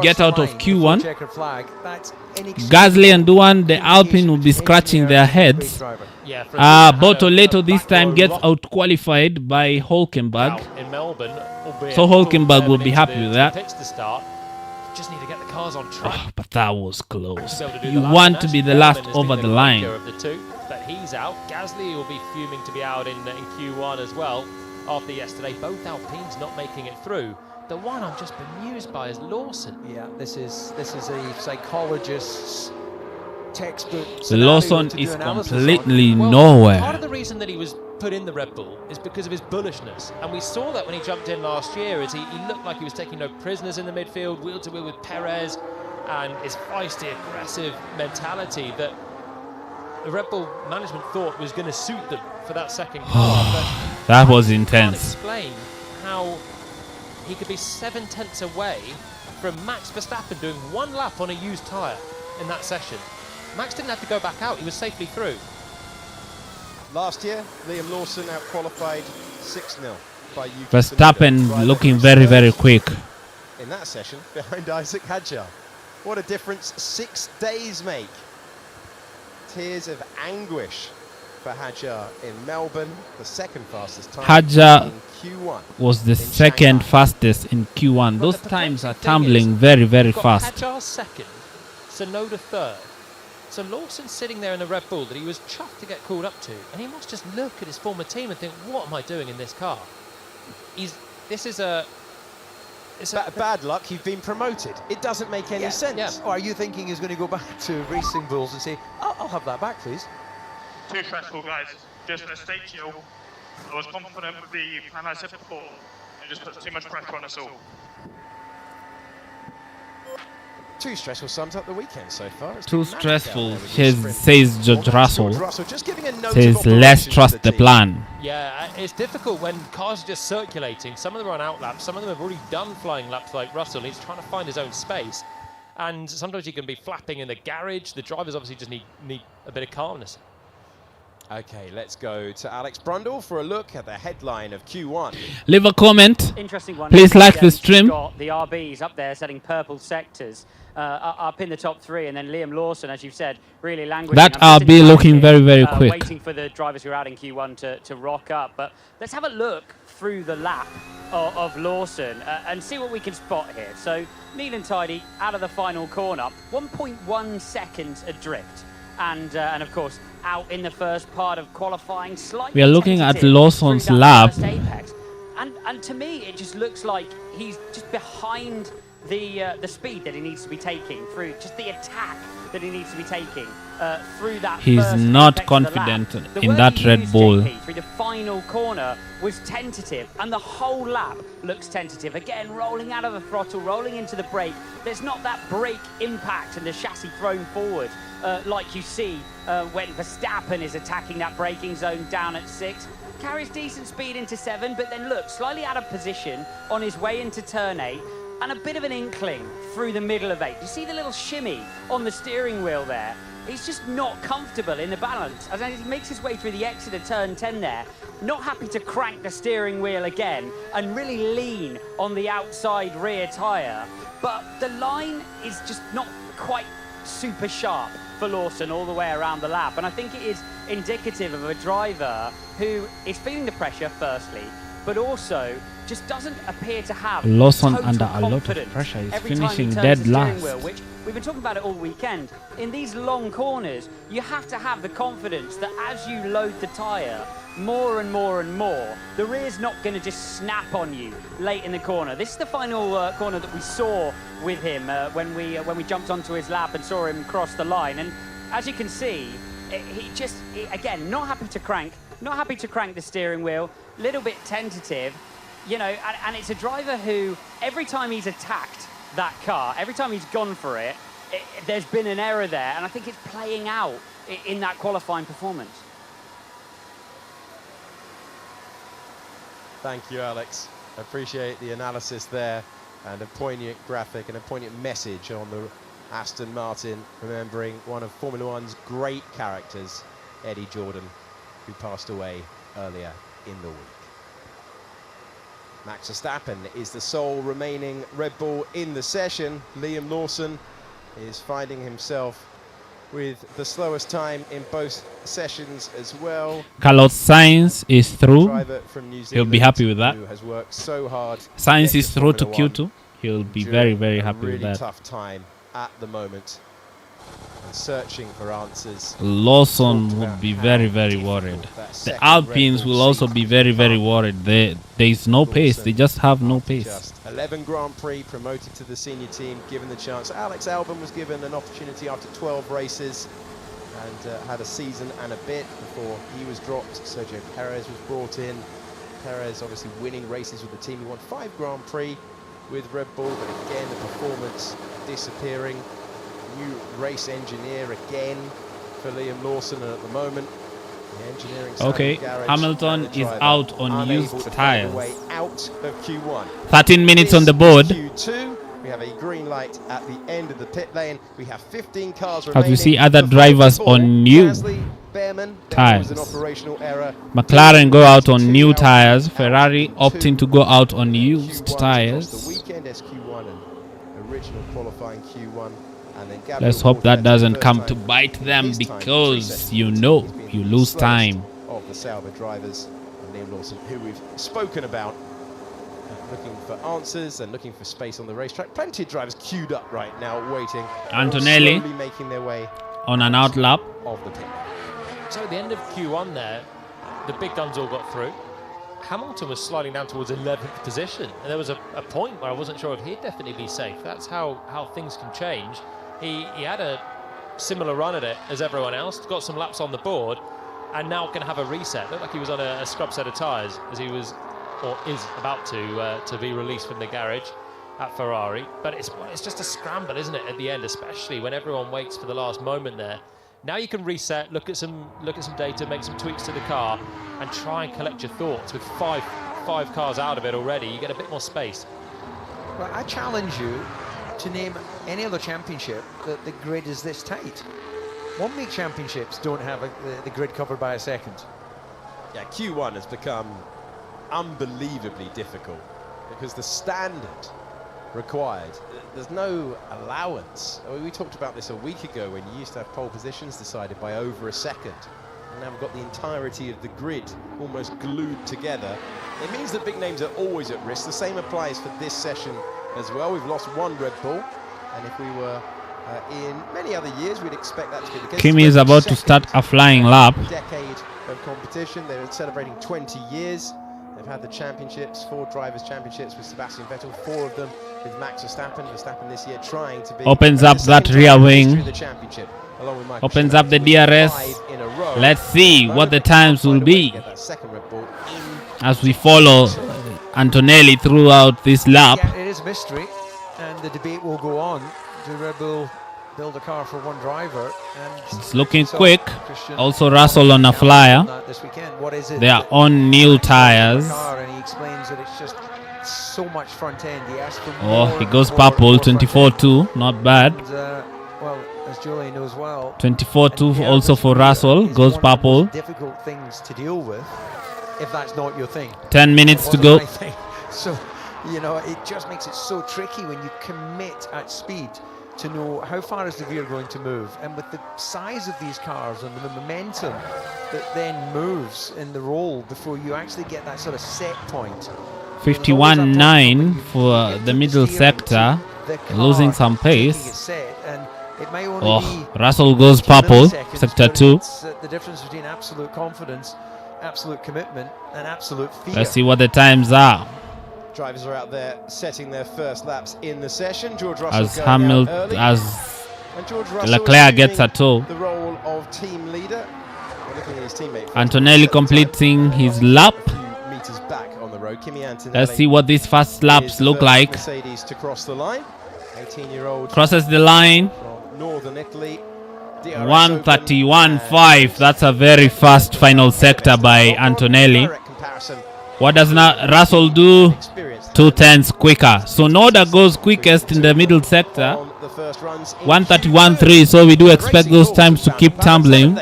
get out of Q1. Gasly and Doohan, the Alpine, will be scratching their heads. Bortoletto this time gets out qualified by Hülkenberg. In Melbourne, so Hülkenberg will be happy with that. Just need to get the cars on track. Oh, but that was close. You want to be the last over the line. Of the two, but he's out. Gasly will be fuming to be out in Q1 as well after yesterday. Both Alpines not making it through. The one I'm just bemused by is Lawson. Yeah, this is a psychologist's textbook. Lawson is completely nowhere. Part of the reason that he was put in the Red Bull is because of his bullishness, and we saw that when he jumped in last year, as he looked like he was taking no prisoners in the midfield, wheel to wheel with Perez, and his feisty, aggressive mentality that the Red Bull management thought was going to suit them for that second car. But that was intense. I can't explain how he could be 7 tenths away from Max Verstappen doing 1 lap on a used tyre in that session. Max didn't have to go back out, he was safely through. Last year, Liam Lawson out-qualified 6-0 by Yuki Verstappen Tsunoda, looking very, very quick. in that session behind Isaac Hadjar. What a difference 6 days make. Tears of anguish for Hadjar in Melbourne, the second fastest time Hadjar in Q1 was the in second Shanghai. fastest in Q1. Those times are tumbling very, very fast. Hadjar second, Tsunoda third. So Lawson's sitting there in the Red Bull that he was chuffed to get called up to, and he must just look at his former team and think, what am I doing in this car? Bad luck, you've been promoted. It doesn't make any sense. Yeah. Or are you thinking he's going to go back to Racing Bulls and say, I'll have that back, please? Too stressful, guys. Just a stay chill. I was confident with the plan I said before. It just puts too much pressure on us all. Too stressful sums up the weekend so far. It's Too been magic stressful, out there with the sprint. says George Russell. Just giving a note Says of let's operations trust to the team. plan. Yeah, it's difficult when cars are just circulating. Some of them are on out laps, some of them have already done flying laps like Russell. He's trying to find his own space. And sometimes he can be flapping in the garage. The drivers obviously just need a bit of calmness. Okay, let's go to Alex Brundle for a look at the headline of Q1. Leave a comment. Interesting one. Please like the James stream. Got the RBs up there setting purple sectors up in the top 3, and then Liam Lawson, as you've said, really languishing. That I'm just RB sitting back looking here, very, very quick. Waiting for the drivers who are out in Q1 to rock up. But let's have a look through the lap of Lawson and see what we can spot here. So neat and tidy out of the final corner, 1.1 seconds adrift. And of course, out in the first part of qualifying, slightly We are looking at tentative Lawson's through that lap. first apex. And to me, it just looks like he's just behind the speed that he needs to be taking through, just the attack that he needs to be taking through that. He's first not apex of the confident lap. The in word that he Red used, Bull. JP, through the final corner was tentative, and the whole lap looks tentative. Again, rolling out of the throttle, rolling into the brake. There's not that brake impact and the chassis thrown forward like you see when Verstappen is attacking that braking zone down at 6. Carries decent speed into 7, but then look, slightly out of position on his way into turn 8, and a bit of an inkling through the middle of 8. You see the little shimmy on the steering wheel there? He's just not comfortable in the balance. As he makes his way through the exit of turn 10 there, not happy to crank the steering wheel again and really lean on the outside rear tyre. But the line is just not quite super sharp for Lawson all the way around the lap. And I think it is indicative of a driver who is feeling the pressure, firstly, but also just doesn't appear to have Lawson total under a lot of confidence pressure. He's every time he finishing turns dead the steering last. wheel, which we've been talking about it all weekend. In these long corners, you have to have the confidence that as you load the tyre more and more and more, the rear's not going to just snap on you late in the corner. This is the final corner that we saw with him when we jumped onto his lap and saw him cross the line. And as you can see, again, not happy to crank the steering wheel, little bit tentative, you know, and it's a driver who, every time he's attacked that car, every time he's gone for it, there's been an error there, and I think it's playing out in that qualifying performance. Thank you, Alex. I appreciate the analysis there, and a poignant graphic and a poignant message on the Aston Martin, remembering one of Formula One's great characters, Eddie Jordan, who passed away earlier in the week. Max Verstappen is the sole remaining Red Bull in the session. Liam Lawson is finding himself with the slowest time in both sessions as well. Carlos Sainz is through. Driver from New Zealand, he'll be happy with that. who has worked so hard. Sainz is through to Formula Q2. He'll be during very, very a happy with really that. tough time at the moment, and searching for answers. Lawson would be very, very worried. The Alpines will also be very, very worried. There is no pace. They just have no pace. Just 11 Grand Prix, promoted to the senior team, given the chance. Alex Albon was given an opportunity after 12 races and had a season and a bit before he was dropped. Sergio Perez was brought in. Perez obviously winning races with the team. He won 5 Grand Prix with Red Bull, but again the performance disappearing. New race engineer again for Liam Lawson, and at the moment the engineering side Okay, of the garage Hamilton and the is driver out on unable used to find tyres. a way out of Q1. 13 minutes This on the board. is Q2. We have a green light at the end of the pit lane. We have 15 cars As remaining. we see other The drivers final on new Gasly, Behrman, there tyres. was an operational error. McLaren go out on 22 new out tyres. of Ferrari Q2. opting to go out on used Q1 tyres. across the weekend, SQ1 and original qualifying Q1. And then Gabriel Let's hope that Fortet's doesn't first come time to bite them, this time in because 3 sessions. you know He's been you the lose slowest time. of the Sauber drivers, and Liam Lawson, who we've spoken about, looking for answers and looking for space on the racetrack. Plenty of drivers queued up right now, waiting. Antonelli slowly making their way on an out lap. of the pit. So at the end of Q1 there, the big guns all got through. Hamilton was sliding down towards 11th position, and there was a point where I wasn't sure if he'd definitely be safe. That's how things can change. He had a similar run at it as everyone else, got some laps on the board, and now can have a reset. Looked like he was on a scrub set of tyres as he was, or is about to be released from the garage at Ferrari. But it's just a scramble, isn't it, at the end, especially when everyone waits for the last moment there. Now you can reset, look at some data, make some tweaks to the car, and try and collect your thoughts. With five cars out of it already, you get a bit more space. Well, I challenge you to name any other championship that the grid is this tight. One-week championships don't have the grid covered by a second. Yeah, Q1 has become unbelievably difficult because the standard required, there's no allowance. I mean, we talked about this a week ago when you used to have pole positions decided by over a second. And now we've got the entirety of the grid almost glued together. It means that big names are always at risk. The same applies for this session as well. We've lost one Red Bull, and if we were in many other years, we'd expect that to be the case. Kimi is about to start a flying lap. Decade of competition. They were celebrating 20 years. They've had the championships, 4 drivers' championships with Sebastian Vettel, 4 of them with Max Verstappen. Verstappen this year trying to be opens up that rear wing, opens up the DRS. Let's see what the times will be as we follow Antonelli throughout this lap. Yeah, it is a mystery, and the debate will go on. Do Red Bull build a car for one driver? And it's looking quick. Also Russell on a flyer. They are on new tires. And he explains that it's just so much front end. He asked for oh, he goes purple, 24-2, not bad. And, well, as Julie knows well, 24-2 also for Russell, goes purple. Difficult things to deal with if that's not your thing. 10 minutes to go. So, you know, it just makes it so tricky when you commit at speed to know how far is the rear going to move. And with the size of these cars and the momentum that then moves in the roll before you actually get that sort of set point. 51.9 for the middle sector, losing some pace. Oh, Russell goes purple, sector 2. The difference between absolute confidence, absolute commitment, and absolute fear. Let's see what the times are. Drivers are out there setting their first laps in the session. George Russell as Hamilton, as Leclerc gets a tow. The role of team leader. Looking at his teammate. Antonelli completing his lap. Meters back on the road. Kimi Antonelli. Let's see what these fast laps look like. Mercedes to cross the line. 18-year-old crosses the line. From Northern Italy. 1:31.5. That's a very fast final sector by Antonelli. What does Russell do? 2/10 quicker. So Noda goes quickest in the middle sector. 1:31.3. So we do expect those times to keep tumbling.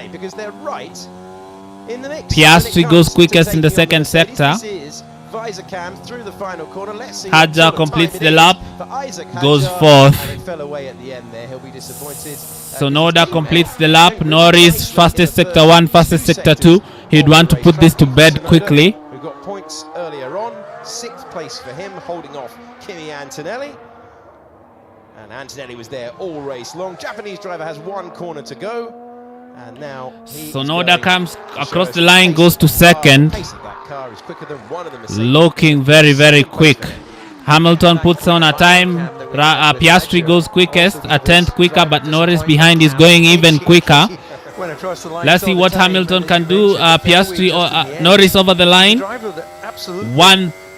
Piastri goes quickest in the second sector. Hadjar completes the lap, goes fourth. So Noda completes the lap. Norris fastest sector 1, fastest sector 2. He'd want to put this to bed quickly. We've got points earlier on. 6th place for him, holding off Kimi Antonelli. And Antonelli was there all race long. Japanese driver has 1 corner to go. And now Sonoda comes across the line, goes to second. Looking very, very quick. Hamilton puts on a time. Piastri goes quickest, a 10th quicker, but Norris behind is going even quicker. Let's see what Hamilton can do. Piastri or Norris over the line.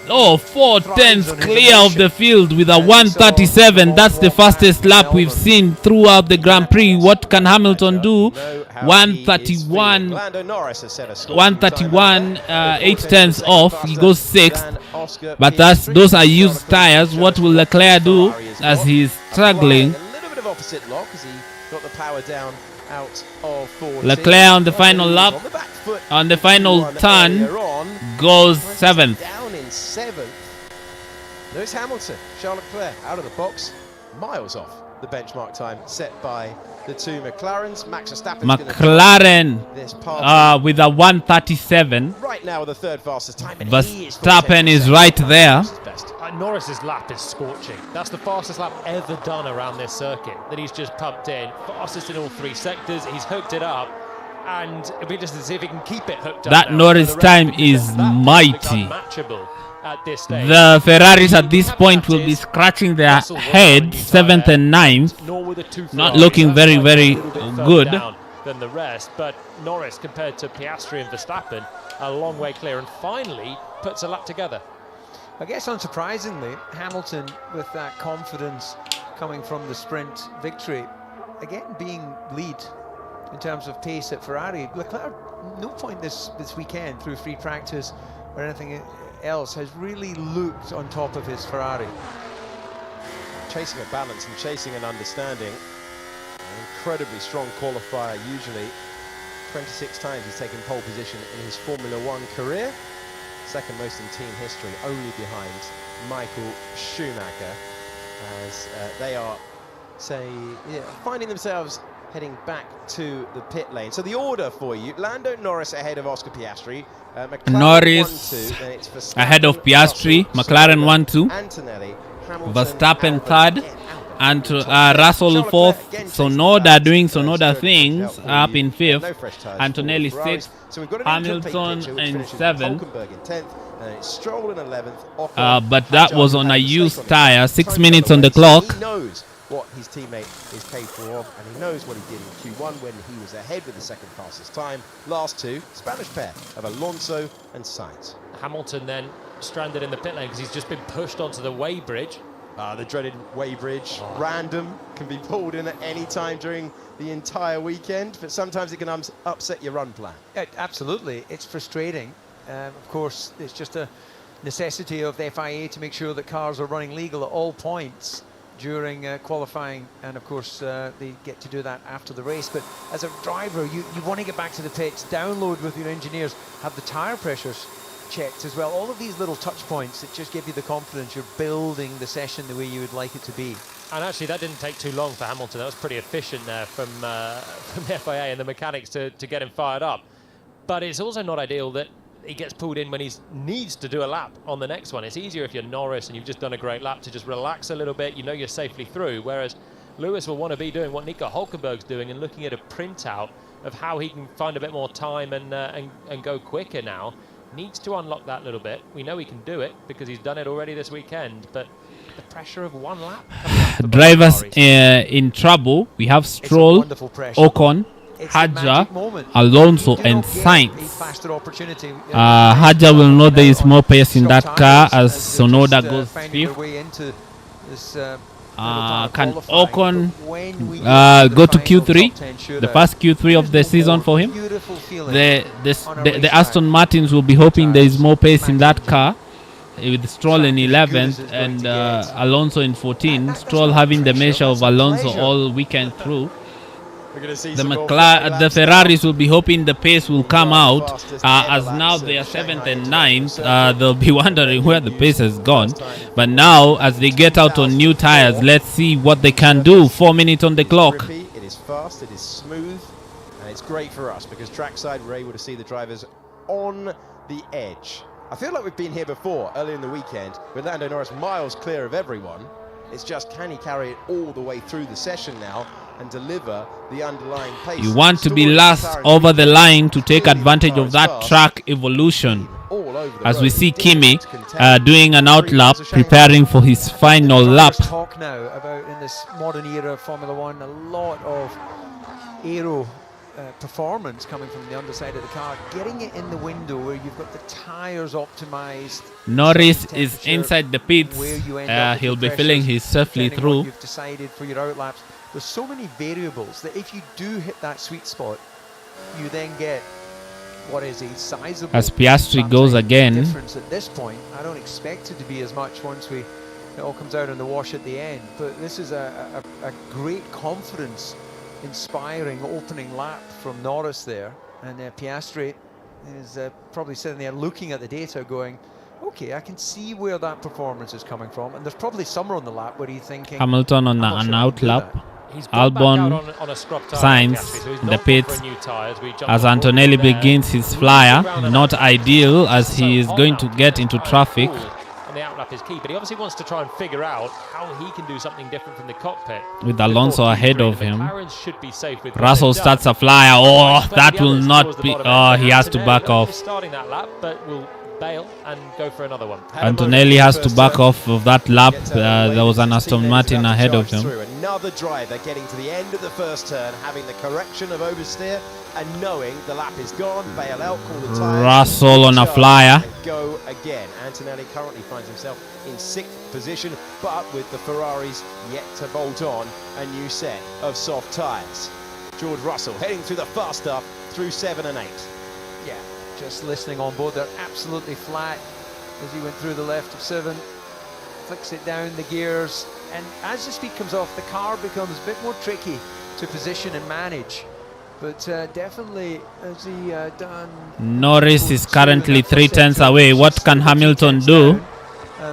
4/10 clear of the field with a 1:37. That's the fastest lap we've seen throughout the Grand Prix. What can Hamilton do? 1:31, 8/10 off. He goes 6th, but those are used tires. What will Leclerc do as he's struggling? Leclerc on the final lap, on the final turn, goes 7th. Down in 7th. Lewis Hamilton, Charles Leclerc out of the box, miles off the benchmark time set by the 2 McLarens. Max Verstappen with a 1:37. Right now with the 3rd fastest time. Verstappen is right there. Norris's lap is scorching. That's the fastest lap ever done around this circuit that he's just pumped in. Fastest in all 3 sectors. He's hooked it up. And it'll be interesting to see if he can keep it hooked up. That Norris time is mighty. At this stage. The Ferraris at this point will be scratching their heads, 7th and 9th. Not looking very, very good. Than the rest, but Norris compared to Piastri and Verstappen, a long way clear, and finally puts a lap together. I guess unsurprisingly, Hamilton with that confidence coming from the sprint victory, again being lead in terms of pace at Ferrari. Leclerc, no point this weekend through free practice or anything else, has really looked on top of his Ferrari. Chasing a balance and chasing an understanding. An incredibly strong qualifier usually. 26 times he's taken pole position in his Formula One career. Second most in team history, only behind Michael Schumacher, as they are, finding themselves heading back to the pit lane. So the order for you: Lando Norris ahead of Oscar Piastri, Norris 1-2, ahead of Piastri, McLaren 1-2, Antonelli, Verstappen 3rd, And Russell fourth, Sonoda doing Sonoda things up in fifth, Antonelli sixth, Hamilton in seventh. Stroll in 11th. But that was on a used tire, 6 minutes on the clock. He knows what his teammate is capable of, and he knows what he did in Q1 when he was ahead with the second fastest time. Last two, Spanish pair of Alonso and Sainz. Hamilton then stranded in the pit lane because he's just been pushed onto the weighbridge. The dreaded weighbridge, random, can be pulled in at any time during the entire weekend, but sometimes it can upset your run plan. Absolutely, it's frustrating. Of course, it's just a necessity of the FIA to make sure that cars are running legal at all points during qualifying, and of course they get to do that after the race. But as a driver, you want to get back to the pits, download with your engineers, have the tyre pressures checked as well. All of these little touch points that just give you the confidence you're building the session the way you would like it to be. And actually that didn't take too long for Hamilton. That was pretty efficient there from the FIA and the mechanics to get him fired up. But it's also not ideal that he gets pulled in when he needs to do a lap on the next one. It's easier if you're Norris and you've just done a great lap to just relax a little bit. You know you're safely through, whereas Lewis will want to be doing what Nico Hülkenberg's doing and looking at a printout of how he can find a bit more time and go quicker now. Needs to unlock that little bit. We know he can do it because he's done it already this weekend, but the pressure of one lap. Drivers in trouble. We have Stroll, Ocon, Hadjar, Alonso and Sainz. Hadjar will know there is more pace in that car as Sonoda goes fifth. Can Ocon go to Q3? The first Q3 of the season for him? The Aston Martins will be hoping there is more pace in that car, with Stroll in 11th and Alonso in 14th. Stroll having the measure of Alonso all weekend through. The Ferraris will be hoping the pace will come out, as now they are 7th and 9th. They'll be wondering where the pace has gone. But now, as they get out on new tires, let's see what they can do. 4 minutes on the clock. It is fast, it is smooth, and it's great for us because trackside we're able to see the drivers on the edge. I feel like we've been here before, early in the weekend, with Lando Norris miles clear of everyone. It's just, can he carry it all the way through the session now and deliver the underlying pace? You want to be last over the line to take advantage of that track evolution. As we see Kimi doing an outlap, preparing for his final lap. Talk now about in this modern era of Formula One, a lot of aero performance coming from the underside of the car, getting it in the window where you've got the tyres optimized. Norris is inside the pits. He'll be feeling he's safely through. What you've decided for your outlaps. There's so many variables that if you do hit that sweet spot, you then get what is a sizable as Piastri goes again. Difference at this point. I don't expect it to be as much once it all comes out in the wash at the end. But this is a great confidence inspiring opening lap from Norris there, and Piastri is probably sitting there looking at the data going, okay, I can see where that performance is coming from, and there's probably somewhere on the lap where he's thinking Hamilton on an out lap, Albon, Sainz in the pits as Antonelli begins his flyer. Not ideal as he is going to get into traffic. And the outlap is key, but he obviously wants to try and figure out how he can do something different from the cockpit. With Alonso ahead of him, Russell starts a flyer. Oh, that will not be. Oh, he has to back off. Starting that lap, but will bail and go for another one. Antonelli has to back off of that lap. There was an Aston Martin ahead of him. Another driver getting to the end of the first turn, having the correction of oversteer and knowing the lap is gone, bail out, call the tire. Russell on a flyer. Go again. Antonelli currently finds himself in 6th position, but with the Ferraris yet to bolt on a new set of soft tyres. George Russell heading through the fast stuff through 7 and 8. Yeah, just listening on board. They're absolutely flat as he went through the left of 7. Flicks it down the gears, and as the speed comes off, the car becomes a bit more tricky to position and manage. But definitely, as he done... Norris is currently 3 tenths away. What can Hamilton do?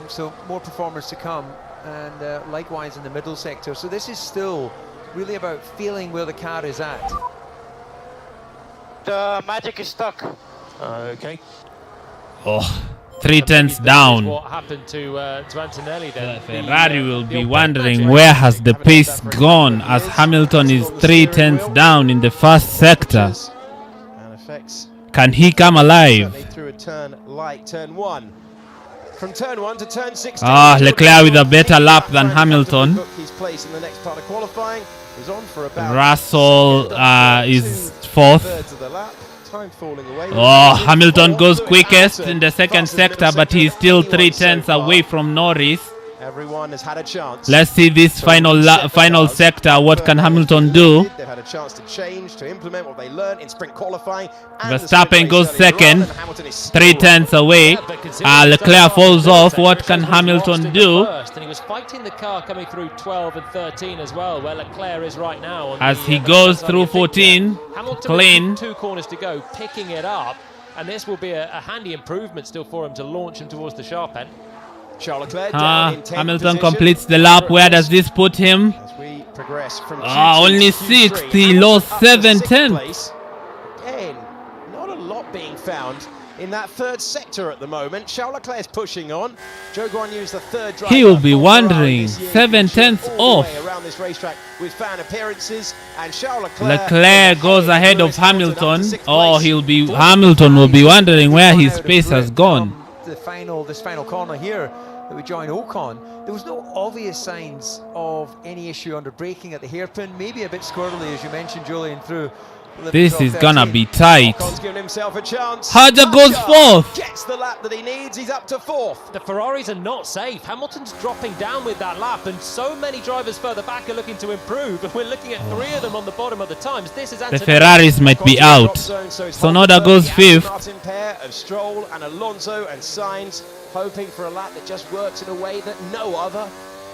So more performance to come, and likewise in the middle sector. So this is still really about feeling where the car is at. The magic is stuck. Okay. Oh, 3 tenths down. What happened to Antonelli then? Ferrari will be wondering where has the pace gone as Hamilton is 3 tenths down in the first sector. Can he come alive? Through a turn like turn 1. From turn 1 to turn 16. Leclerc with a better lap than Hamilton. His place in the next part of qualifying is on for about Russell is 4th. Time falling away. Oh, Hamilton goes quickest in the second sector, but he's still 3 tenths away from Norris. Everyone has had a chance. Let's see this final sector. What can Hamilton do? They've had a chance to change, to implement what they learned in sprint qualifying. Verstappen goes second, 3 tenths away. Leclerc falls off. What can Hamilton do? And he was fighting the car coming through 12 and 13 as well, where Leclerc is right now. As he goes through 14, clean. 2 corners to go, picking it up, and this will be a handy improvement still for him to launch him towards the sharp end. Charles Leclerc down in 10th Hamilton position. completes the lap. Where does this put him? As we progress from Only 6th. He lost 7 tenths. Again, not a lot being found in that third sector at the moment. Charles Leclerc is pushing on. Zhou Guanyu is the third driver. He will be wondering. 7 tenths off. Around this racetrack with fan appearances, and Charles Leclerc, Leclerc goes ahead of Hamilton. Hamilton will be wondering where his pace has gone. This final corner here that we join Ocon, there was no obvious signs of any issue under braking at the hairpin. Maybe a bit squirrely, as you mentioned, Julian, through. This is gonna be tight. Ocon's given himself a chance. Haja goes 4th. Gets the lap that he needs. He's up to 4th. The Ferraris are not safe. Hamilton's dropping down with that lap, and so many drivers further back are looking to improve. And we're looking at 3 of them on the bottom of the times. This is the Ferraris might be out. Sonoda goes 5th. Martin pair of Stroll and Alonso and Sainz, hoping for a lap that just works in a way that no other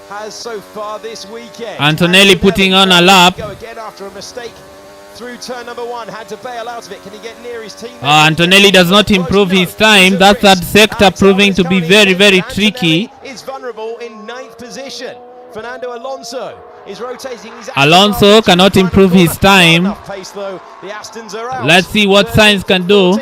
has so far this weekend. Antonelli putting on a lap. Go again after a mistake through turn number 1, had to bail out of it. Can he get near his team? Antonelli does not improve his time. That third sector proving to be very, very tricky. Is vulnerable in 9th position. Fernando Alonso is rotating. Alonso cannot improve his time. Let's see what Sainz can do.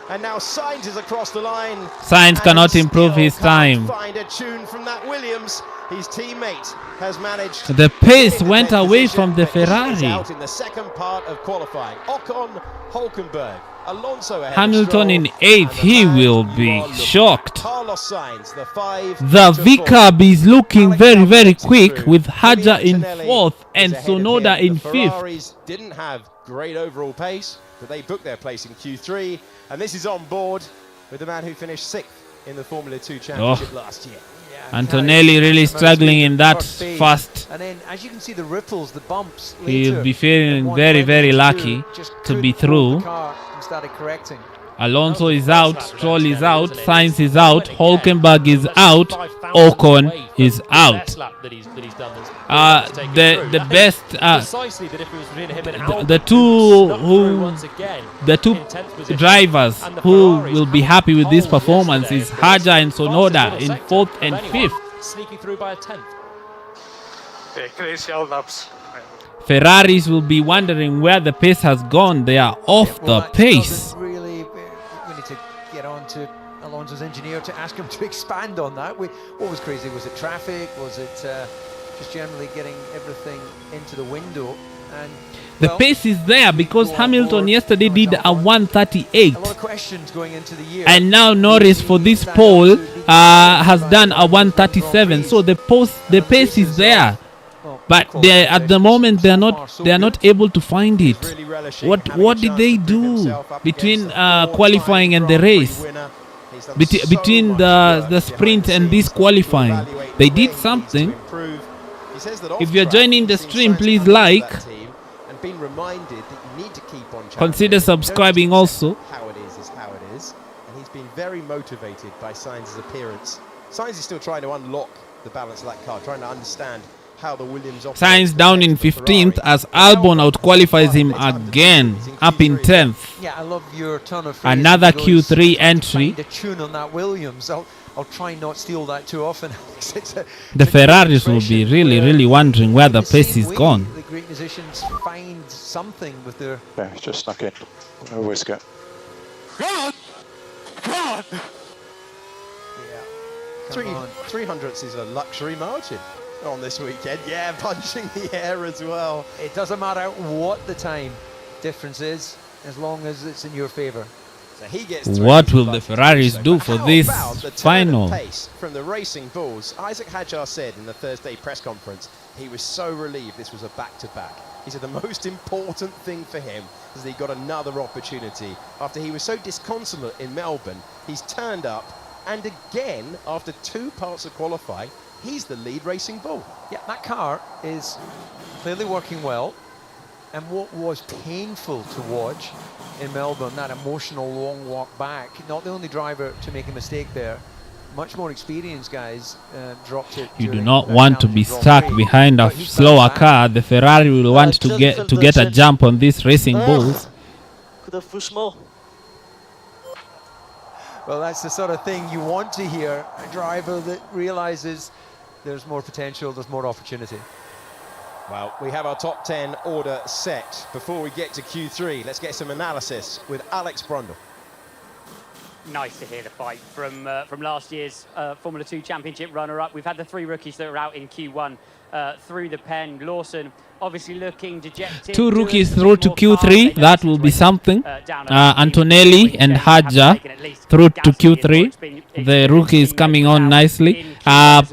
And now Sainz is across the line. Sainz cannot improve his time. Find a tune from that Williams. His teammate has managed. The pace went away from the Ferrari. Out in the second part of qualifying. Ocon, Hulkenberg, Alonso ahead. Hamilton in 8th. He will be shocked. Carlos Sainz, the 5. The VCAB is looking very, very quick with Haja in 4th and Sonoda in 5th. Ferraris didn't have great overall pace, but they booked their place in Q3, and this is on board with the man who finished 6th in the Formula 2 Championship last year. Antonelli really struggling in that first. And then, as you can see, the ripples, the bumps. He'll be feeling very, very lucky to be through. Alonso is out, Stroll is out, Sainz is out, Hulkenberg is out, Ocon is out. The best, the two drivers who will be happy with this performance is Haja and Sonoda in 4th and 5th. Sneaking through by a 10th. Ferraris will be wondering where the pace has gone. They are off the pace. We need to get on to Alonso's engineer to ask him to expand on that. What was crazy? Was it traffic? Was it just generally getting everything into the window? And the pace is there because Hamilton yesterday did a 138. A lot of questions going into the year. And now Norris for this pole has done a 137. So the pace is there. But at the moment they are not able to find it. What did they do between qualifying and the race? Between the sprint and this qualifying, they did something. If you're joining the stream, please like. Consider subscribing also. How it is how it is, and he's been very motivated by Sainz's appearance. Sainz is still trying to unlock the balance of that car, trying to understand how the Williams Sainz down in 15th as Albon outqualifies him again, up in 10th. Yeah, I love your turn of phrase. Another Q3 entry. Find a tune on that Williams. I'll try not steal that too often. The Ferraris will be really wondering where the pace is gone. The great musicians find something with their. Yeah, he's just snuck in. No whisker. God! God! Three hundredths is a luxury margin on this weekend. Yeah, punching the air as well. It doesn't matter what the time difference is, as long as it's in your favour. So he gets What will the Ferraris do for this final? Pace from the Racing Bulls. Isaac Hadjar said in the Thursday press conference he was so relieved this was a back-to-back. He said the most important thing for him is that he got another opportunity. After he was so disconsolate in Melbourne, he's turned up, and again, after 2 parts of qualifying, he's the lead Racing Bull. Yeah, that car is clearly working well. And what was painful to watch in Melbourne, that emotional long walk back, not the only driver to make a mistake there, much more experienced guys dropped it. You do not want to be stuck behind a slower car. The Ferrari will want to get a jump on these Racing Bulls. Could have pushed more. Well, that's the sort of thing you want to hear. A driver that realizes there's more potential, there's more opportunity. Well, we have our top 10 order set. Before we get to Q3, let's get some analysis with Alex Brundle. Nice to hear the fight from last year's Formula 2 Championship runner-up. We've had the 3 rookies that are out in Q1 through the pen. Lawson obviously looking dejected. 2 rookies through to Q3. That will be something. Antonelli and Hadjar through to Q3. The rookie is coming on nicely.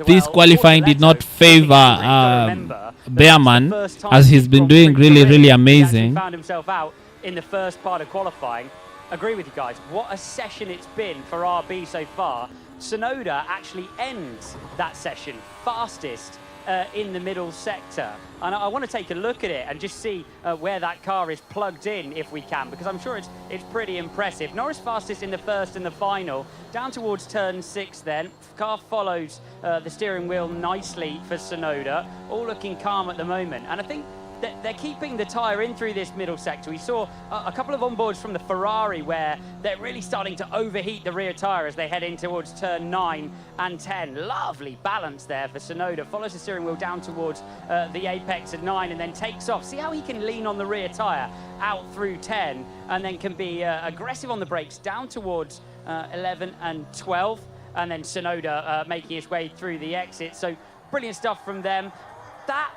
This qualifying did not favor Behrman, as he's been doing really amazing. Found himself out in the first part of qualifying. Agree with you guys. What a session it's been for RB so far. Tsunoda actually ends that session fastest in the middle sector. And I want to take a look at it and just see where that car is plugged in, if we can, because I'm sure it's pretty impressive. Norris fastest in the first and the final, down towards turn 6 then. Car follows the steering wheel nicely for Tsunoda, all looking calm at the moment. And I think they're keeping the tyre in through this middle sector. We saw a couple of onboards from the Ferrari where they're really starting to overheat the rear tyre as they head in towards turn 9 and 10. Lovely balance there for Tsunoda. Follows the steering wheel down towards the apex at 9 and then takes off. See how he can lean on the rear tyre out through 10 and then can be aggressive on the brakes down towards 11 and 12. And then Tsunoda making his way through the exit. So brilliant stuff from them. That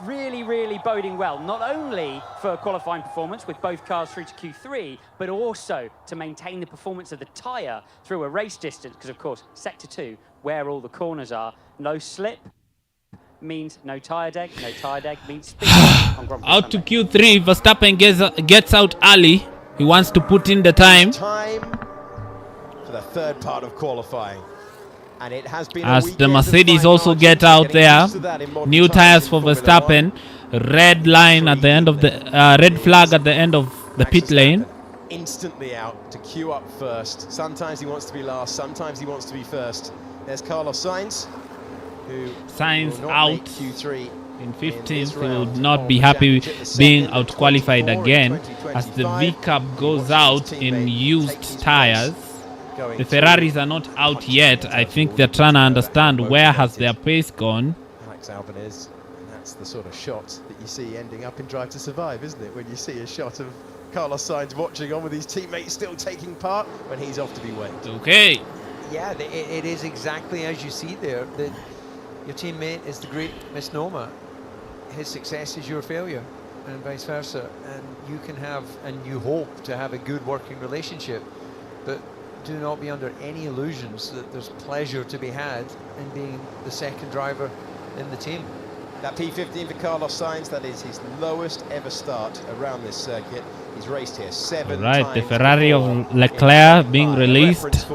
really boding well, not only for qualifying performance with both cars through to Q3, but also to maintain the performance of the tyre through a race distance, because of course, sector 2, where all the corners are, no slip means no tyre deg means speed on Grand Prix Out to Q3, Verstappen gets out early. He wants to put in the time. Time for the third part of qualifying. And it has been as the Mercedes also get out there. New tires for Verstappen. Red line at the end of the red flag at the end of the pit lane. Instantly out to queue up first. Sometimes he wants to be last, sometimes he wants to be first. There's Carlos Sainz, who Sainz will not out make Q3 in 15th. He will not be happy being out qualified again, as the VCAP goes out in used tires. The Ferraris are not out yet. I think they're trying to understand where has their pace gone. Alex Albon is, and that's the sort of shot that you see ending up in Drive to Survive, isn't it? When you see a shot of Carlos Sainz watching on with his teammates still taking part when he's off to be weighed. Okay. Yeah, it is exactly as you see there. That your teammate is the great misnomer. His success is your failure, and vice versa. And you can have, and you hope to have, a good working relationship, but do not be under any illusions that there's pleasure to be had in being the second driver in the team. That P15 for Carlos Sainz, that is his lowest ever start around this circuit. He's raced here 7 times. Right, the Ferrari of Leclerc being released,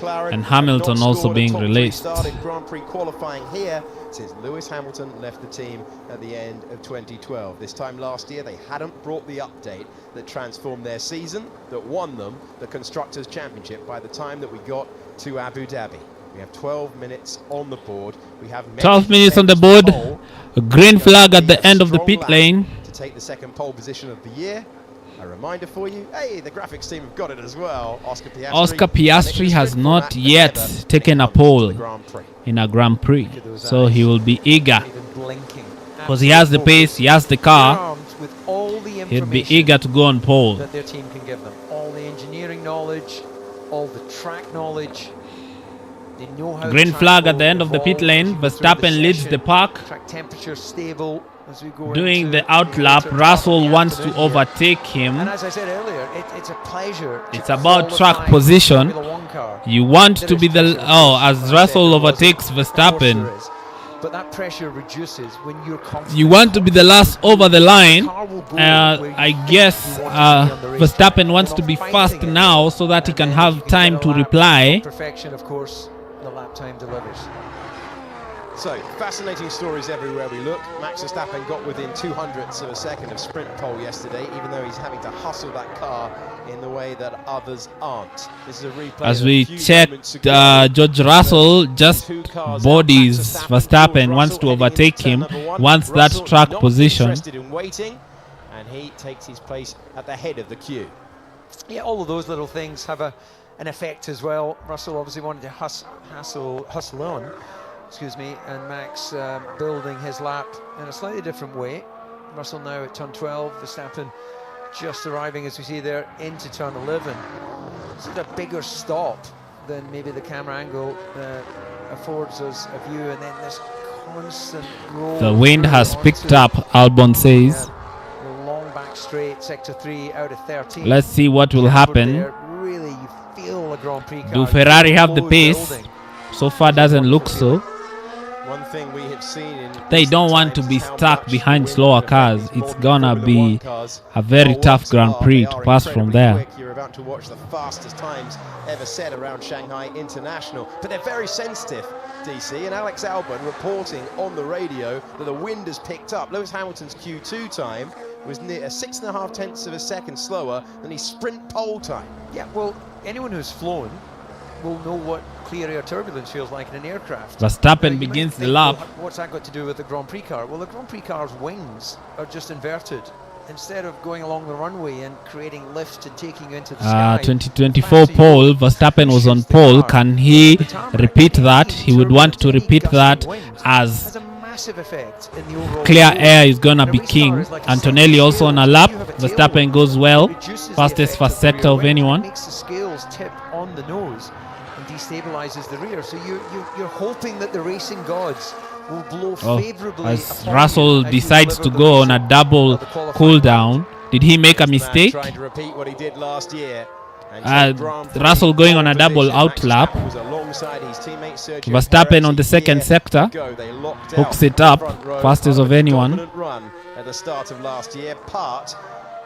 and Hamilton also being released. Started Grand Prix qualifying here since Lewis Hamilton left the team at the end of 2012. This time last year, they hadn't brought the update that transformed their season, that won them the Constructors' Championship by the time that we got to Abu Dhabi. We have 12 minutes on the board. We have 12 minutes on the board. A green flag at the end of the pit lane. To take the second pole position of the year. A reminder for you, hey, the graphics team have got it as well. Oscar Piastri has not yet taken a pole in a Grand Prix, so he will be eager because he has the pace, he has the car. He'll be eager to go on pole. That their team can give them all the engineering knowledge, all the track knowledge. They know how Green track flag at will the end of the pit evolve as lane. you go through Verstappen leads session. the pack. Track temperature stable as we go Doing into the out lap. later part of Russell the wants to afternoon here. overtake him. And as I said earlier, it's a pleasure. It's about track qualify position. Formula One car. You want There to is be the pressure, of course, as as I said, Russell there was overtakes of course Verstappen. there is. But that pressure reduces when you're confident. You want to be the last over the line. The car will go where you I think guess you want to be on the racetrack. Verstappen wants You're to not be fighting fast it. now so that he And can then have if you time get a to lap, reply. Perfection, of course, the lap time delivers. So, fascinating stories everywhere we look. Max Verstappen got within 200ths of a second of sprint pole yesterday, even though he's having to hustle that car in the way that others aren't. This is a replay As of we a few check, moments ago. George Russell just Two cars bodies out. Max Verstappen, George wants to Russell heading overtake into turn him, number one. wants that Russell track not position. interested in waiting, and he takes his place at the head of the queue. Yeah, all of those little things have an effect as well. Russell obviously wanted to hustle on, excuse me, and Max building his lap in a slightly different way. Russell now at turn 12, Verstappen just arriving, as we see there, into turn 11. This is a bigger stop than maybe the camera angle affords us a view, and then this constant roll. The wind has through picked onto, up, Albon says. the long back straight, sector 3 out of 13. Let's see what will Cambered happen. there. Really, you feel a Grand Prix car. Do Ferrari have the Slow pace? building. So far doesn't look so. One thing we have seen in They recent don't want to times be is how stuck much behind the slower wind can cars. affect It's these gonna Formula be One cars. a very Well, tough once Grand are, Prix they to are pass from incredibly there. quick. You're about to watch the fastest times ever set around Shanghai International, but they're very sensitive, DC, and Alex Albon reporting on the radio that the wind has picked up. Lewis Hamilton's Q2 time was near 6.5 tenths of a second slower than his sprint pole time. Yeah, well, anyone who's flown will know what clear air turbulence feels like in an aircraft. Verstappen Now, you begins might the think, lap. well, what's that got to do with the Grand Prix car? Well, the Grand Prix car's wings are just inverted. Instead of going along the runway and creating lift and taking you into the sky, 2024 pole, Verstappen was on pole. Can he repeat that? He would want to repeat that as has a massive effect in the overall clear flow. air is gonna And a be race car king. is like a Antonelli set of also on a scales. lap. You have a Verstappen tailwind. goes well. It reduces the Fastest effect first of the sector rear of wing. anyone. It makes the scales tip on the nose and destabilizes the rear. So you're hoping that the racing gods will blow favorably as upon Russell you as you decides to deliver go the on a race double of the qualifying cool down. Did he make a The man mistake? trying to repeat what he did last year. And Grand Prix Russell going on a pole double position. out Max lap. Verstappen was alongside his teammate Sergio Verstappen Perez on the a second year sector. ago. They locked Hooks out it the up. front row. Fastest of Part a anyone. dominant run at the start of last year, part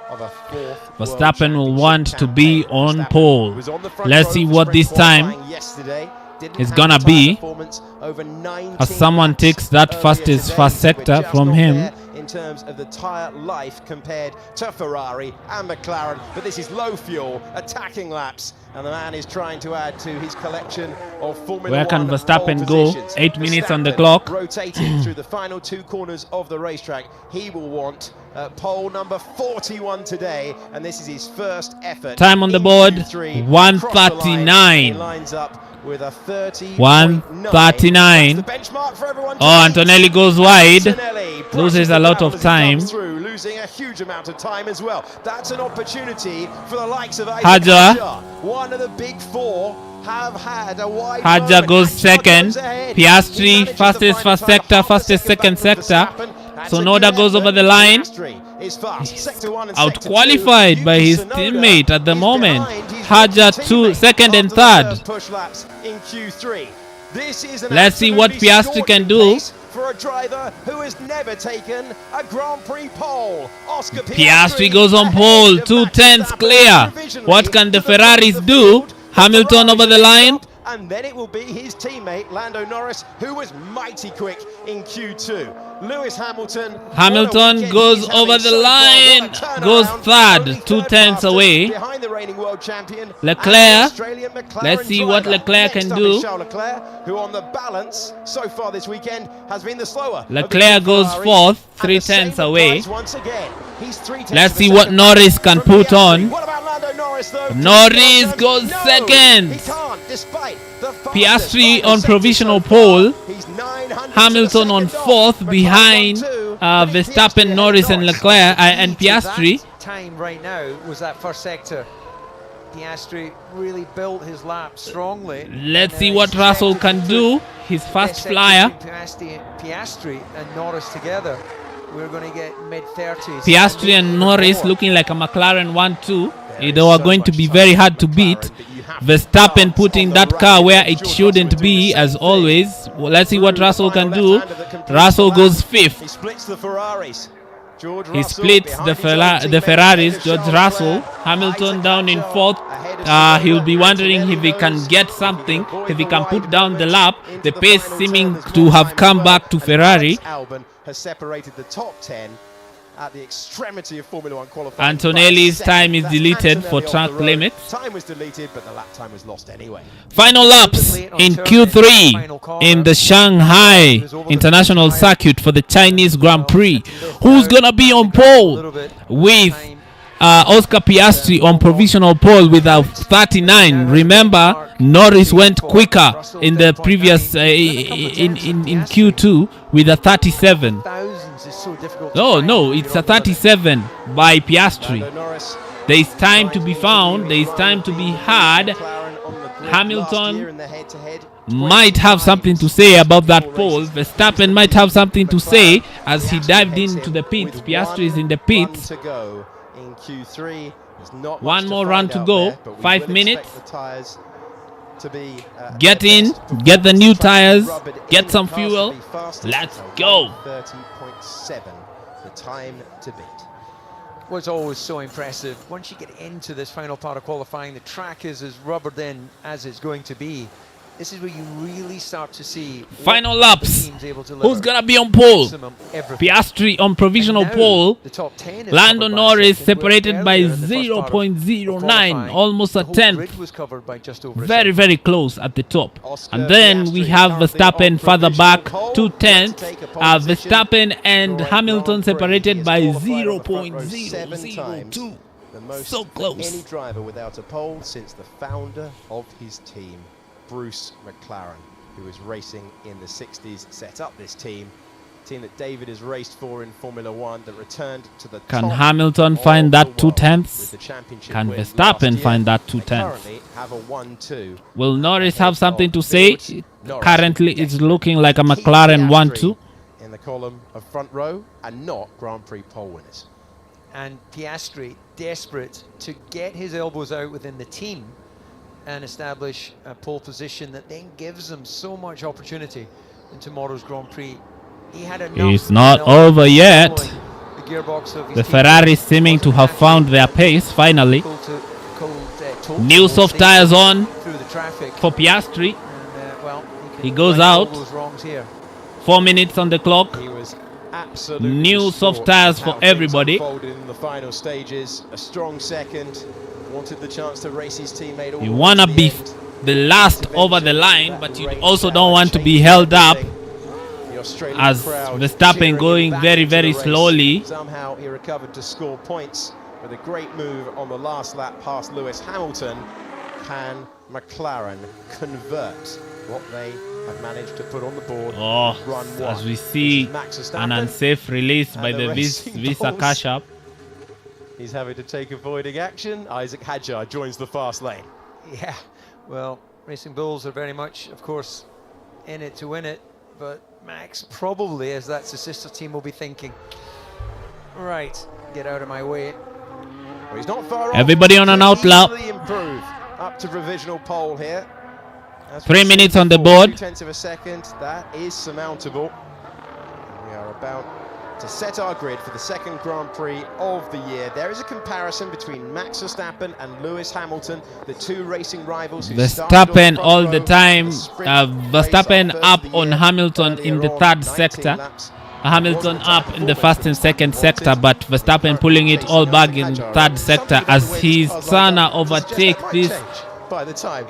of a fourth World Verstappen will Championship want to be campaign. on Verstappen pole. was on the front Let's row see for what sprint this time qualifying yesterday. Didn't is have gonna the be performance over 19 as someone laps takes that earlier fastest today. first We're sector just from not him. there in terms of the tyre life compared to Ferrari and McLaren, but this is low fuel, attacking laps, and the man is trying to add to his collection of Formula Where can One Verstappen pole go? positions. 8 minutes on the Verstappen clock. rotating through the final two corners of the racetrack. He will want pole number 41 today, and this is his first effort. Time on the in board, Q3. 1:39. He lines up with a 30.9. 1:39. That's the benchmark for everyone to Oh, beat. Antonelli goes wide. Antonelli Loses brushes a the lot ground of as he comes time. through, losing a huge amount of time as well. That's an opportunity for the likes of Isaac Hadjar. Hadjar. One of the big four have had a wide Hadjar moment. goes Hadjar second. goes ahead. Piastri, He manages to fastest find first the time, sector, half a fastest second second back from sector. Verstappen. That's So a Noda good goes over effort. the line. Piastri is fast. Sector one and Out sector qualified two. by Yuki his Tsunoda teammate at the is moment. behind his Hadjar rookie teammate second and after the third. first push laps in Q3. This is an Let's see what absolutely Piastri can scorching do. pace for a driver who has never taken a Grand Prix pole. Oscar Piastri goes on ahead pole, of 2 Max tenths Verstappen clear. provisionally What can the to the front of Ferraris the do? field, with Hamilton Ferrari over the next line. up, and then it will be his teammate Lando Norris, who was mighty quick in Q2. Lewis Hamilton. Hamilton goes over the line, goes third, 2 tenths away. Behind the reigning world champion, Leclerc. and the Australian McLaren Let's see what driver. Leclerc Next can up do. is Charles Leclerc, who on the balance so far this weekend has been the slower. of the Leclerc two goes Ferraris, fourth, and 3 the same tenths away. applies once again. He's 3 tenths Let's of a see what second Norris back can from put Piastri. on. What about Lando Norris though? Norris goes No, second. he can't, despite the Piastri fastest on provisional so far. pole. He's 900 Hamilton on seconds off. fourth McLaren behind on two, Verstappen, Piastri Norris ahead and of Leclerc and Key to Piastri. that time right now was that first sector. Piastri really built his lap strongly. Let's see what Russell can do. His fast flyer. Piastri and Norris together, we're going to get mid-30s. Piastri and Norris looking like a McLaren 1-2. They are going to be very hard to beat. Verstappen putting that car where it shouldn't be, as always. Well, let's see what Russell can do. Russell goes 5th. He splits the Ferraris. He splits the Ferraris. George Russell. Hamilton down in 4th. He'll be wondering if he can get something, if he can put down the lap. The pace seeming to have come back to Ferrari. Albon has separated the top 10 at the extremity of Formula 1 qualifying. Antonelli's time is deleted for track limits. Time was deleted, but the lap time was lost anyway. Final laps in Q3 in the Shanghai International Circuit for the Chinese Grand Prix. Who's gonna be on pole? With Oscar Piastri on provisional pole with a 39. Remember, Norris went quicker in the previous in Q2 with a 37. No, it's a 37 by Piastri. There is time to be found. There is time to be had. Hamilton might have something to say about that pole. Verstappen might have something to say as he dived into the pits. Piastri is in the pits. One more run to go. 5 minutes. Get in, get the new tires, get some fuel. Let's go. 30.7, the time to beat. Was always so impressive. Once you get into this final part of qualifying, the track is as rubbered in as it's going to be. This is where you really start to see final laps. Who's gonna be on pole? Piastri on provisional pole. Lando Norris separated by 0.09, almost a tenth. Very, very close at the top. And then we have Verstappen further back, 2/10. Verstappen and Hamilton separated by 0.002. So close. Any driver without a pole since the founder of his team, Bruce McLaren, who was racing in the 60s, set up this team that David has raced for in Formula 1, that returned to the Can top Hamilton find that 2/10? Can win Verstappen last find that year. They 2/10? currently have a 1-2. Will Norris have something to say? Currently, it's looking like a McLaren 1-2. In the column of front row and not Grand Prix pole winners. And Piastri desperate to get his elbows out within the team and establish a pole position that then gives them so much opportunity in tomorrow's Grand Prix. He had enough. It's not over yet. The Ferrari seeming to have found their pace finally. New soft tires on for Piastri. He goes out. 4 minutes on the clock. New soft tires for everybody. In the final stages, a strong second. Wanted the chance to race his teammate. You want to be the last over the line, but you also don't want to be held up as Verstappen going very, very slowly. Somehow he recovered to score points with a great move on the last lap past Lewis Hamilton. Can McLaren convert what they have managed to put on the board? Run one. As we see an unsafe release by the Visa Cash App. He's having to take avoiding action. Isaac Hadjar joins the fast lane. Yeah, well, Racing Bulls are very much, of course, in it to win it, but Max probably, as that's the sister team, will be thinking, right, get out of my way. Well, he's not far off. Everybody on an out lap. Improve up to provisional pole here. 3 minutes on the board. 0.2 of a second, that is surmountable. We are about to set our grid for the second Grand Prix of the year. There is a comparison between Max Verstappen and Lewis Hamilton, the two racing rivals. Verstappen all the time. Verstappen up on Hamilton in the third sector. Hamilton up in the first and second sector, but Verstappen pulling it all back in third sector as he's trying to overtake this. By the time.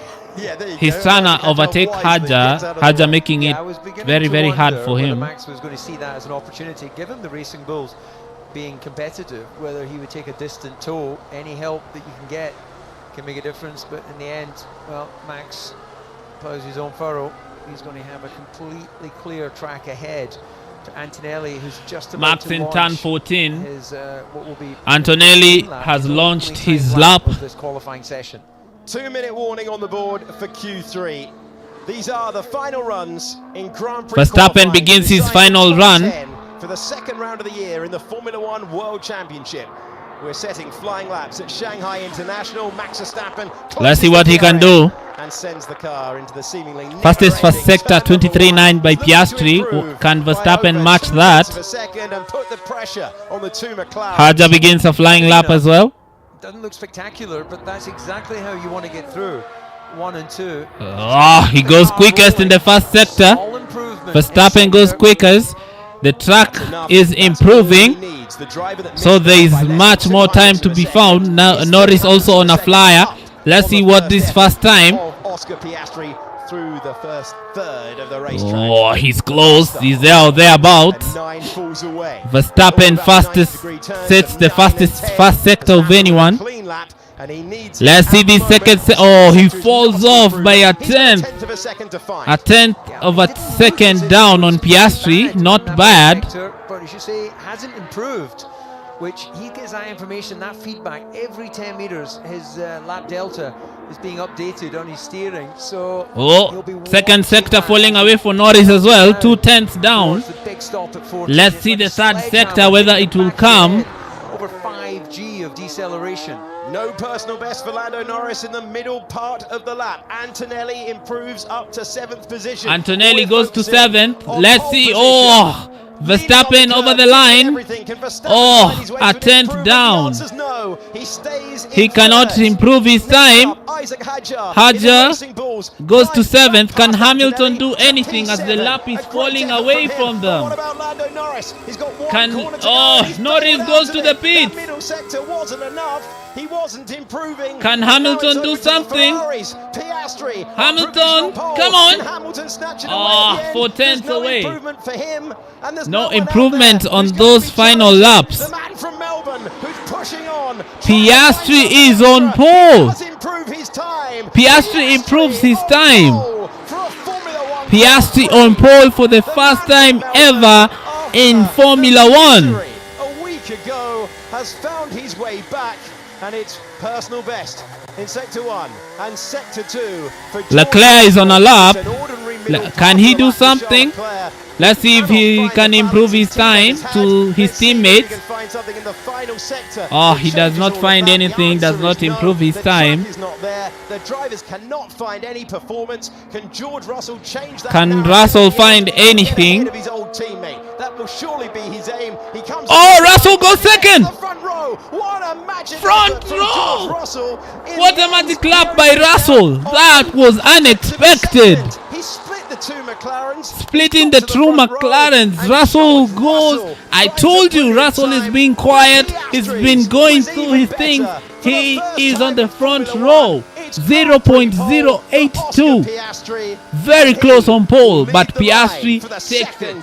He's trying to overtake Hadjar making it very, very hard for him. Max was going to see that as an opportunity, given the Racing Bulls being competitive, whether he would take a distant tow, any help that you can get can make a difference, but in the end, well, Max plows his own furrow. He's going to have a completely clear track ahead Antonelli, who's just about Max to in launch turn 14. his, what will be Antonelli lap, has his launched opening his time lap. of this qualifying session. 2-minute warning on the board for Q3. These are the final runs in Grand Prix. Verstappen begins his final run. For the second round of the year in the Formula One World Championship. We're setting flying laps at Shanghai International. Max Verstappen. Let's see what he can do. And sends the car into the seemingly Fastest first sector, 23.9 by Piastri. Can Verstappen match that? Haja begins a flying lap as well. Doesn't look spectacular, but that's exactly how you want to get through 1 and 2. He goes quickest in the first sector. Verstappen goes quickest. The track is improving, so there is much more time to be found. Now Norris also on a flyer. Let's see what this first time. Through the first third of the racetrack. He's close. He's there or thereabouts. Verstappen fastest sets the fastest first sector of anyone. Let's see this second. He falls off by a tenth. A tenth of a second down on Piastri. Not bad. But you should say hasn't improved, which he gets that information, that feedback every 10 meters. His lap delta is being updated on his steering. So second sector falling away for Norris as well. 2/10 down. Let's see the third sector whether it will come. Over 5G of deceleration. No personal best for Lando Norris in the middle part of the lap. Antonelli improves up to 7th position. Antonelli goes to 7th. Let's see. Verstappen over the line. A 10th down. He cannot improve his time. Haja goes to 7th. Can Hamilton do anything as the lap is falling away from them? Norris goes to the pits. He wasn't improving. Can Hamilton do something? Hamilton, come on. 4 tenths away. No improvement on those final laps. Piastri is on pole. Piastri improves his time. Piastri on pole for the first time ever in Formula One. A week ago has found his way back. And it's personal best in Sector 1 and Sector 2 for Leclerc is on a lap. Can he do something? Let's see if he can improve his time to his teammates. He does not find anything, does not improve his time. The drivers cannot find any performance. Can George Russell change that? Can Russell find anything? That will surely be his aim. He comes Russell goes second. Front row. What a magic front row. What a magic lap by Russell. That was unexpected. He split the two McLarens. Splitting the true McLarens. Russell goes. I told you Russell is being quiet. He's been going through his things. He is on the front row. 0.082. Very close on pole, but Piastri takes it.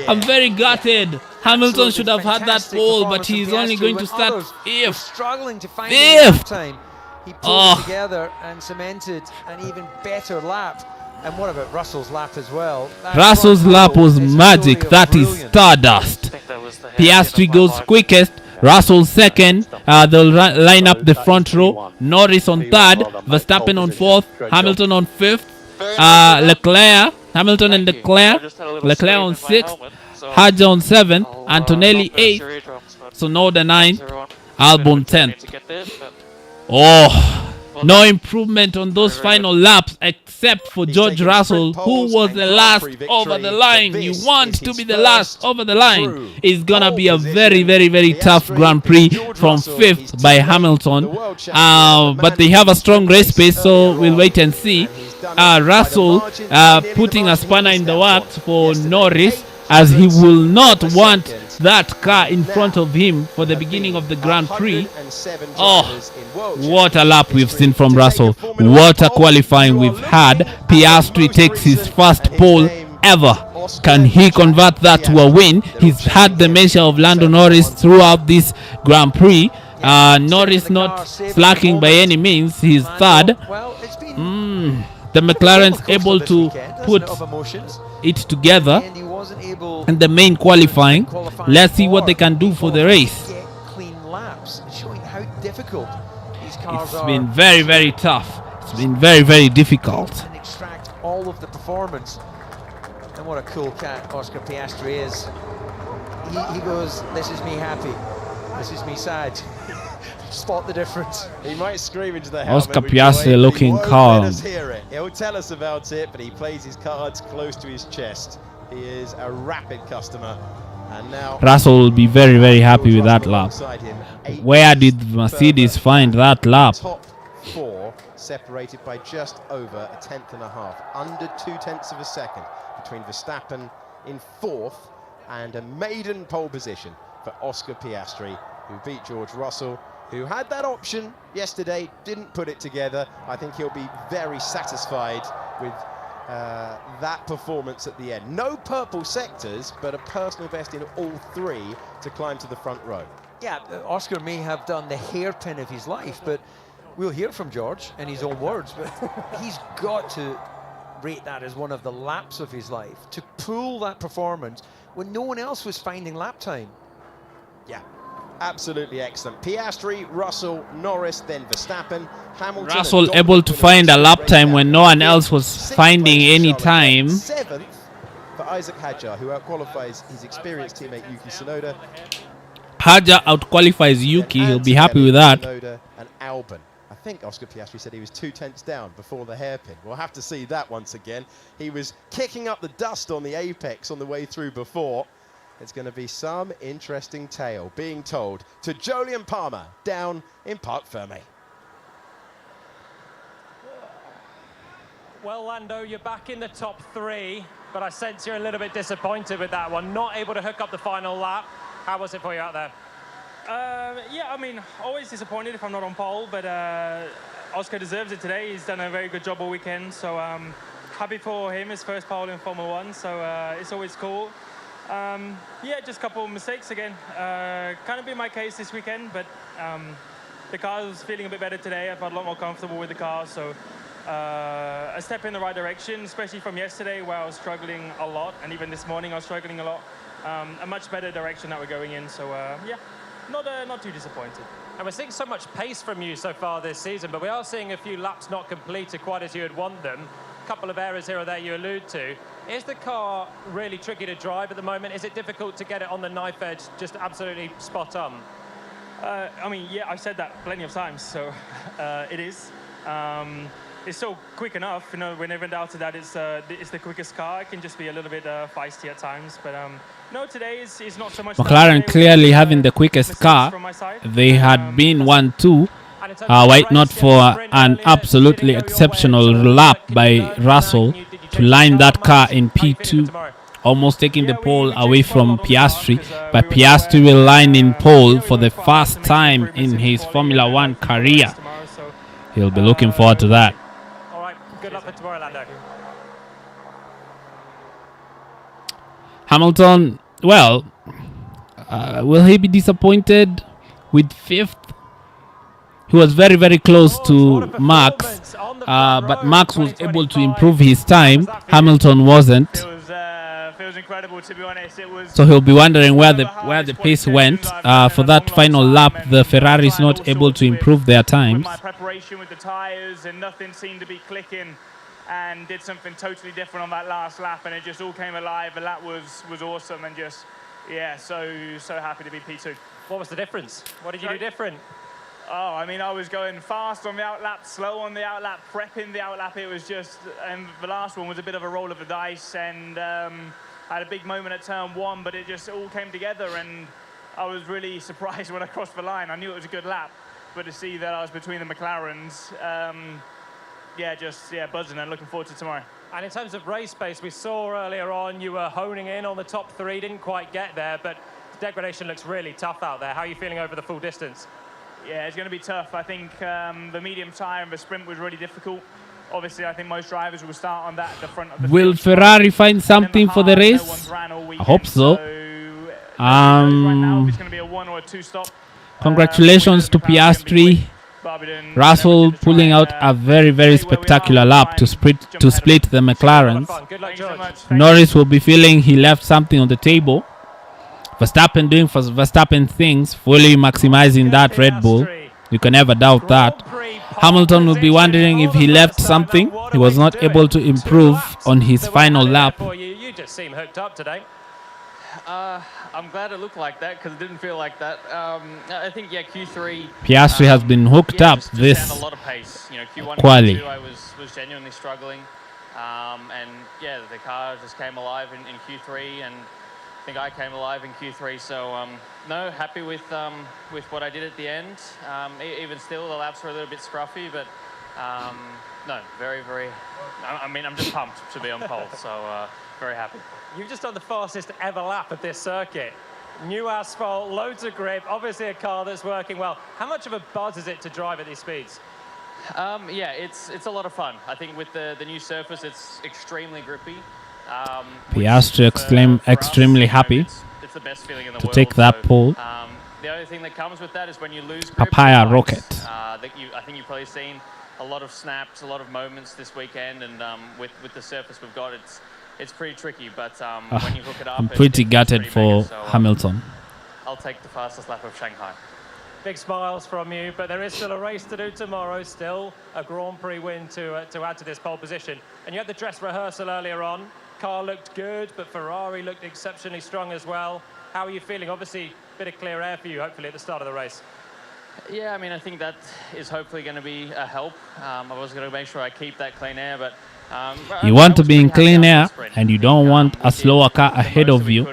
I'm very gutted. Hamilton should have had that pole, but he's only going to start fifth. Struggling to find the time. He pulled together and cemented an even better lap. And what about Russell's lap as well? Russell's lap was magic. That is stardust. Piastri goes quickest. Russell second. They'll line up the front row. Norris on third. Verstappen on fourth. Hamilton on fifth. Leclerc. Hamilton and Leclerc. Leclerc on sixth. Haja on seventh. Antonelli eighth. Tsunoda ninth. Albon 10th. No improvement on those final laps except for George Russell, who was the last over the line. You want to be the last over the line. It's gonna be a very, very, very tough Grand Prix from 5th by Hamilton. But they have a strong race pace, so we'll wait and see. Russell putting a spanner in the works for Norris, as he will not want that car in front of him for the beginning of the Grand Prix. What a lap we've seen from Russell. What a qualifying we've had. Piastri takes his first pole ever. Can he convert that to a win? He's had the measure of Lando Norris throughout this Grand Prix. Norris not slacking by any means. He's third. The McLaren's able to put it together. able in the main qualifying. Let's see what they can do for the race. get clean laps, showing how difficult these cars It's are. been very, very tough. It's been very, very difficult. And extract all of the performance. And what a cool cat Oscar Piastri is. He goes, this is me happy, this is me sad. Spot the difference. He might scream into the helmet. Oscar with Piastri joy, but looking he won't calm. Let us hear it. He'll tell us about it, but he plays his cards close to his chest. He is a rapid customer. And now Russell will be very, very happy with that lap. alongside him, 8 Where did Mercedes find that lap? Top 4 separated by just over a tenth and a half, under 0.2 of a second between Verstappen in 4th and a maiden pole position for Oscar Piastri, who beat George Russell, who had that option yesterday, didn't put it together. I think he'll be very satisfied with that performance at the end. No purple sectors, but a personal best in all 3 to climb to the front row. Yeah, Oscar may have done the hairpin of his life, but we'll hear from George in his own words, but he's got to rate that as one of the laps of his life, to pull that performance when no one else was finding lap time. Yeah, absolutely excellent. Piastri, Russell, Norris, then Verstappen, Hamilton. Russell able to find a lap time when no one else was finding any time. 7th for Isaac Hadjar, who outqualifies his experienced teammate Yuki Tsunoda. Hadjar outqualifies Yuki. He'll be happy with that. Tsunoda and Albon. I think Oscar Piastri said he was 0.2 down before the hairpin. We'll have to see that once again. He was kicking up the dust on the apex on the way through before. It's going to be some interesting tale being told to Jolyon Palmer down in Parc Fermé. Well, Lando, you're back in the top 3, but I sense you're a little bit disappointed with that one. Not able to hook up the final lap. How was it for you out there? Yeah, I mean, always disappointed if I'm not on pole, but Oscar deserves it today. He's done a very good job all weekend, so happy for him, his first pole in Formula 1, so it's always cool. Yeah, just a couple of mistakes again. Kind of been my case this weekend, but the car was feeling a bit better today. I felt a lot more comfortable with the car, so a step in the right direction, especially from yesterday where I was struggling a lot, and even this morning I was struggling a lot. A much better direction that we're going in, so yeah, not too disappointed. And we're seeing so much pace from you so far this season, but we are seeing a few laps not completed quite as you would want them. A couple of errors here or there you allude to. Is the car really tricky to drive at the moment? Is it difficult to get it on the knife edge, just absolutely spot on? I mean, yeah, I've said that plenty of times, so it is. It's so quick enough, you know, whenever in doubt that it's the quickest car. It can just be a little bit feisty at times, but no, today is not so much. McLaren clearly having the quickest car. They had been 1-2. Why not for an absolutely exceptional lap by Russell to line that car in P2, almost taking the pole away from Piastri. But Piastri will line in pole for the first time in his Formula 1 career. He'll be looking forward to that. All right, good luck for tomorrow, Lando. Hamilton, well, will he be disappointed with 5th? He was very, very close to Max, but Max was able to improve his time. Hamilton wasn't. Feels incredible, to be honest. So he'll be wondering where the pace went. For that final lap, the Ferrari is not able to improve their times. My preparation with the tyres and nothing seemed to be clicking, and did something totally different on that last lap, and it just all came alive. The lap was awesome, and just, yeah, so happy to be P2. What was the difference? What did you do different? Oh, I mean, I was going fast on the outlap, slow on the outlap, prepping the outlap. It was just, and the last one was a bit of a roll of the dice, and I had a big moment at turn 1, but it just all came together, and I was really surprised when I crossed the line. I knew it was a good lap, but to see that I was between the McLarens, yeah, buzzing and looking forward to tomorrow. And in terms of race pace, we saw earlier on you were honing in on the top 3, didn't quite get there, but degradation looks really tough out there. How are you feeling over the full distance? Yeah, it's going to be tough. I think the medium tyre and the sprint was really difficult. Obviously, I think most drivers will start on that at the front of the Will Ferrari find something for the race? I hope so. Right now, it's going to be a 1 or a 2 stop. Congratulations to Piastri. Russell pulling out a very, very spectacular lap to split the McLarens. Norris will be feeling he left something on the table. Verstappen doing Verstappen things, fully maximizing that Red Bull. You can never doubt that. Hamilton will be wondering if he left something. He was not able to improve on his final lap. You just seem hooked up today. I'm glad it looked like that because it didn't feel like that. I think Q3. Piastri has been hooked up this a lot of pace. You know, Q1, quali. Q2, I was genuinely struggling, and yeah, the car just came alive in Q3, and I think I came alive in Q3. So no, happy with what I did at the end. Even still, the laps were a little bit scruffy, but no, very, very. I mean, I'm just pumped to be on pole. So very happy. You've just done the fastest ever lap of this circuit. New asphalt, loads of grip, obviously a car that's working well. How much of a buzz is it to drive at these speeds? Yeah, it's a lot of fun. I think with the new surface, it's extremely grippy. Piastri extremely happy it's the best feeling in the to world. take that pole. The only thing that comes with that is when you lose grip, Papaya rocket. I think you've probably seen a lot of snaps, a lot of moments this weekend, and with the surface we've got, it's pretty tricky, but when you hook it up... I'm pretty gutted for Hamilton. I'll take the fastest lap of Shanghai. Big smiles from you, but there is still a race to do tomorrow, still a Grand Prix win to add to this pole position. And you had the dress rehearsal earlier on. Car looked good, but Ferrari looked exceptionally strong as well. How are you feeling? Obviously, a bit of clear air for you, hopefully, at the start of the race. Yeah, I mean, I think that is hopefully going to be a help. I was going to make sure I keep that clean air, but... you want to be in clean air, and you don't want a slower car ahead of you.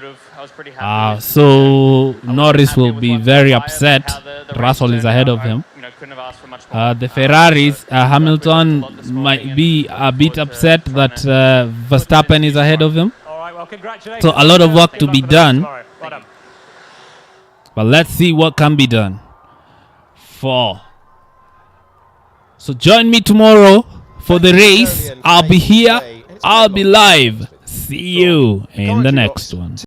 So Norris will be very upset. Russell is ahead of him. The Ferraris, Hamilton might be a bit upset that Verstappen is ahead of him. So a lot of work to be done. But let's see what can be done. So join me tomorrow for the race. I'll be here. I'll be live. See you in the next one.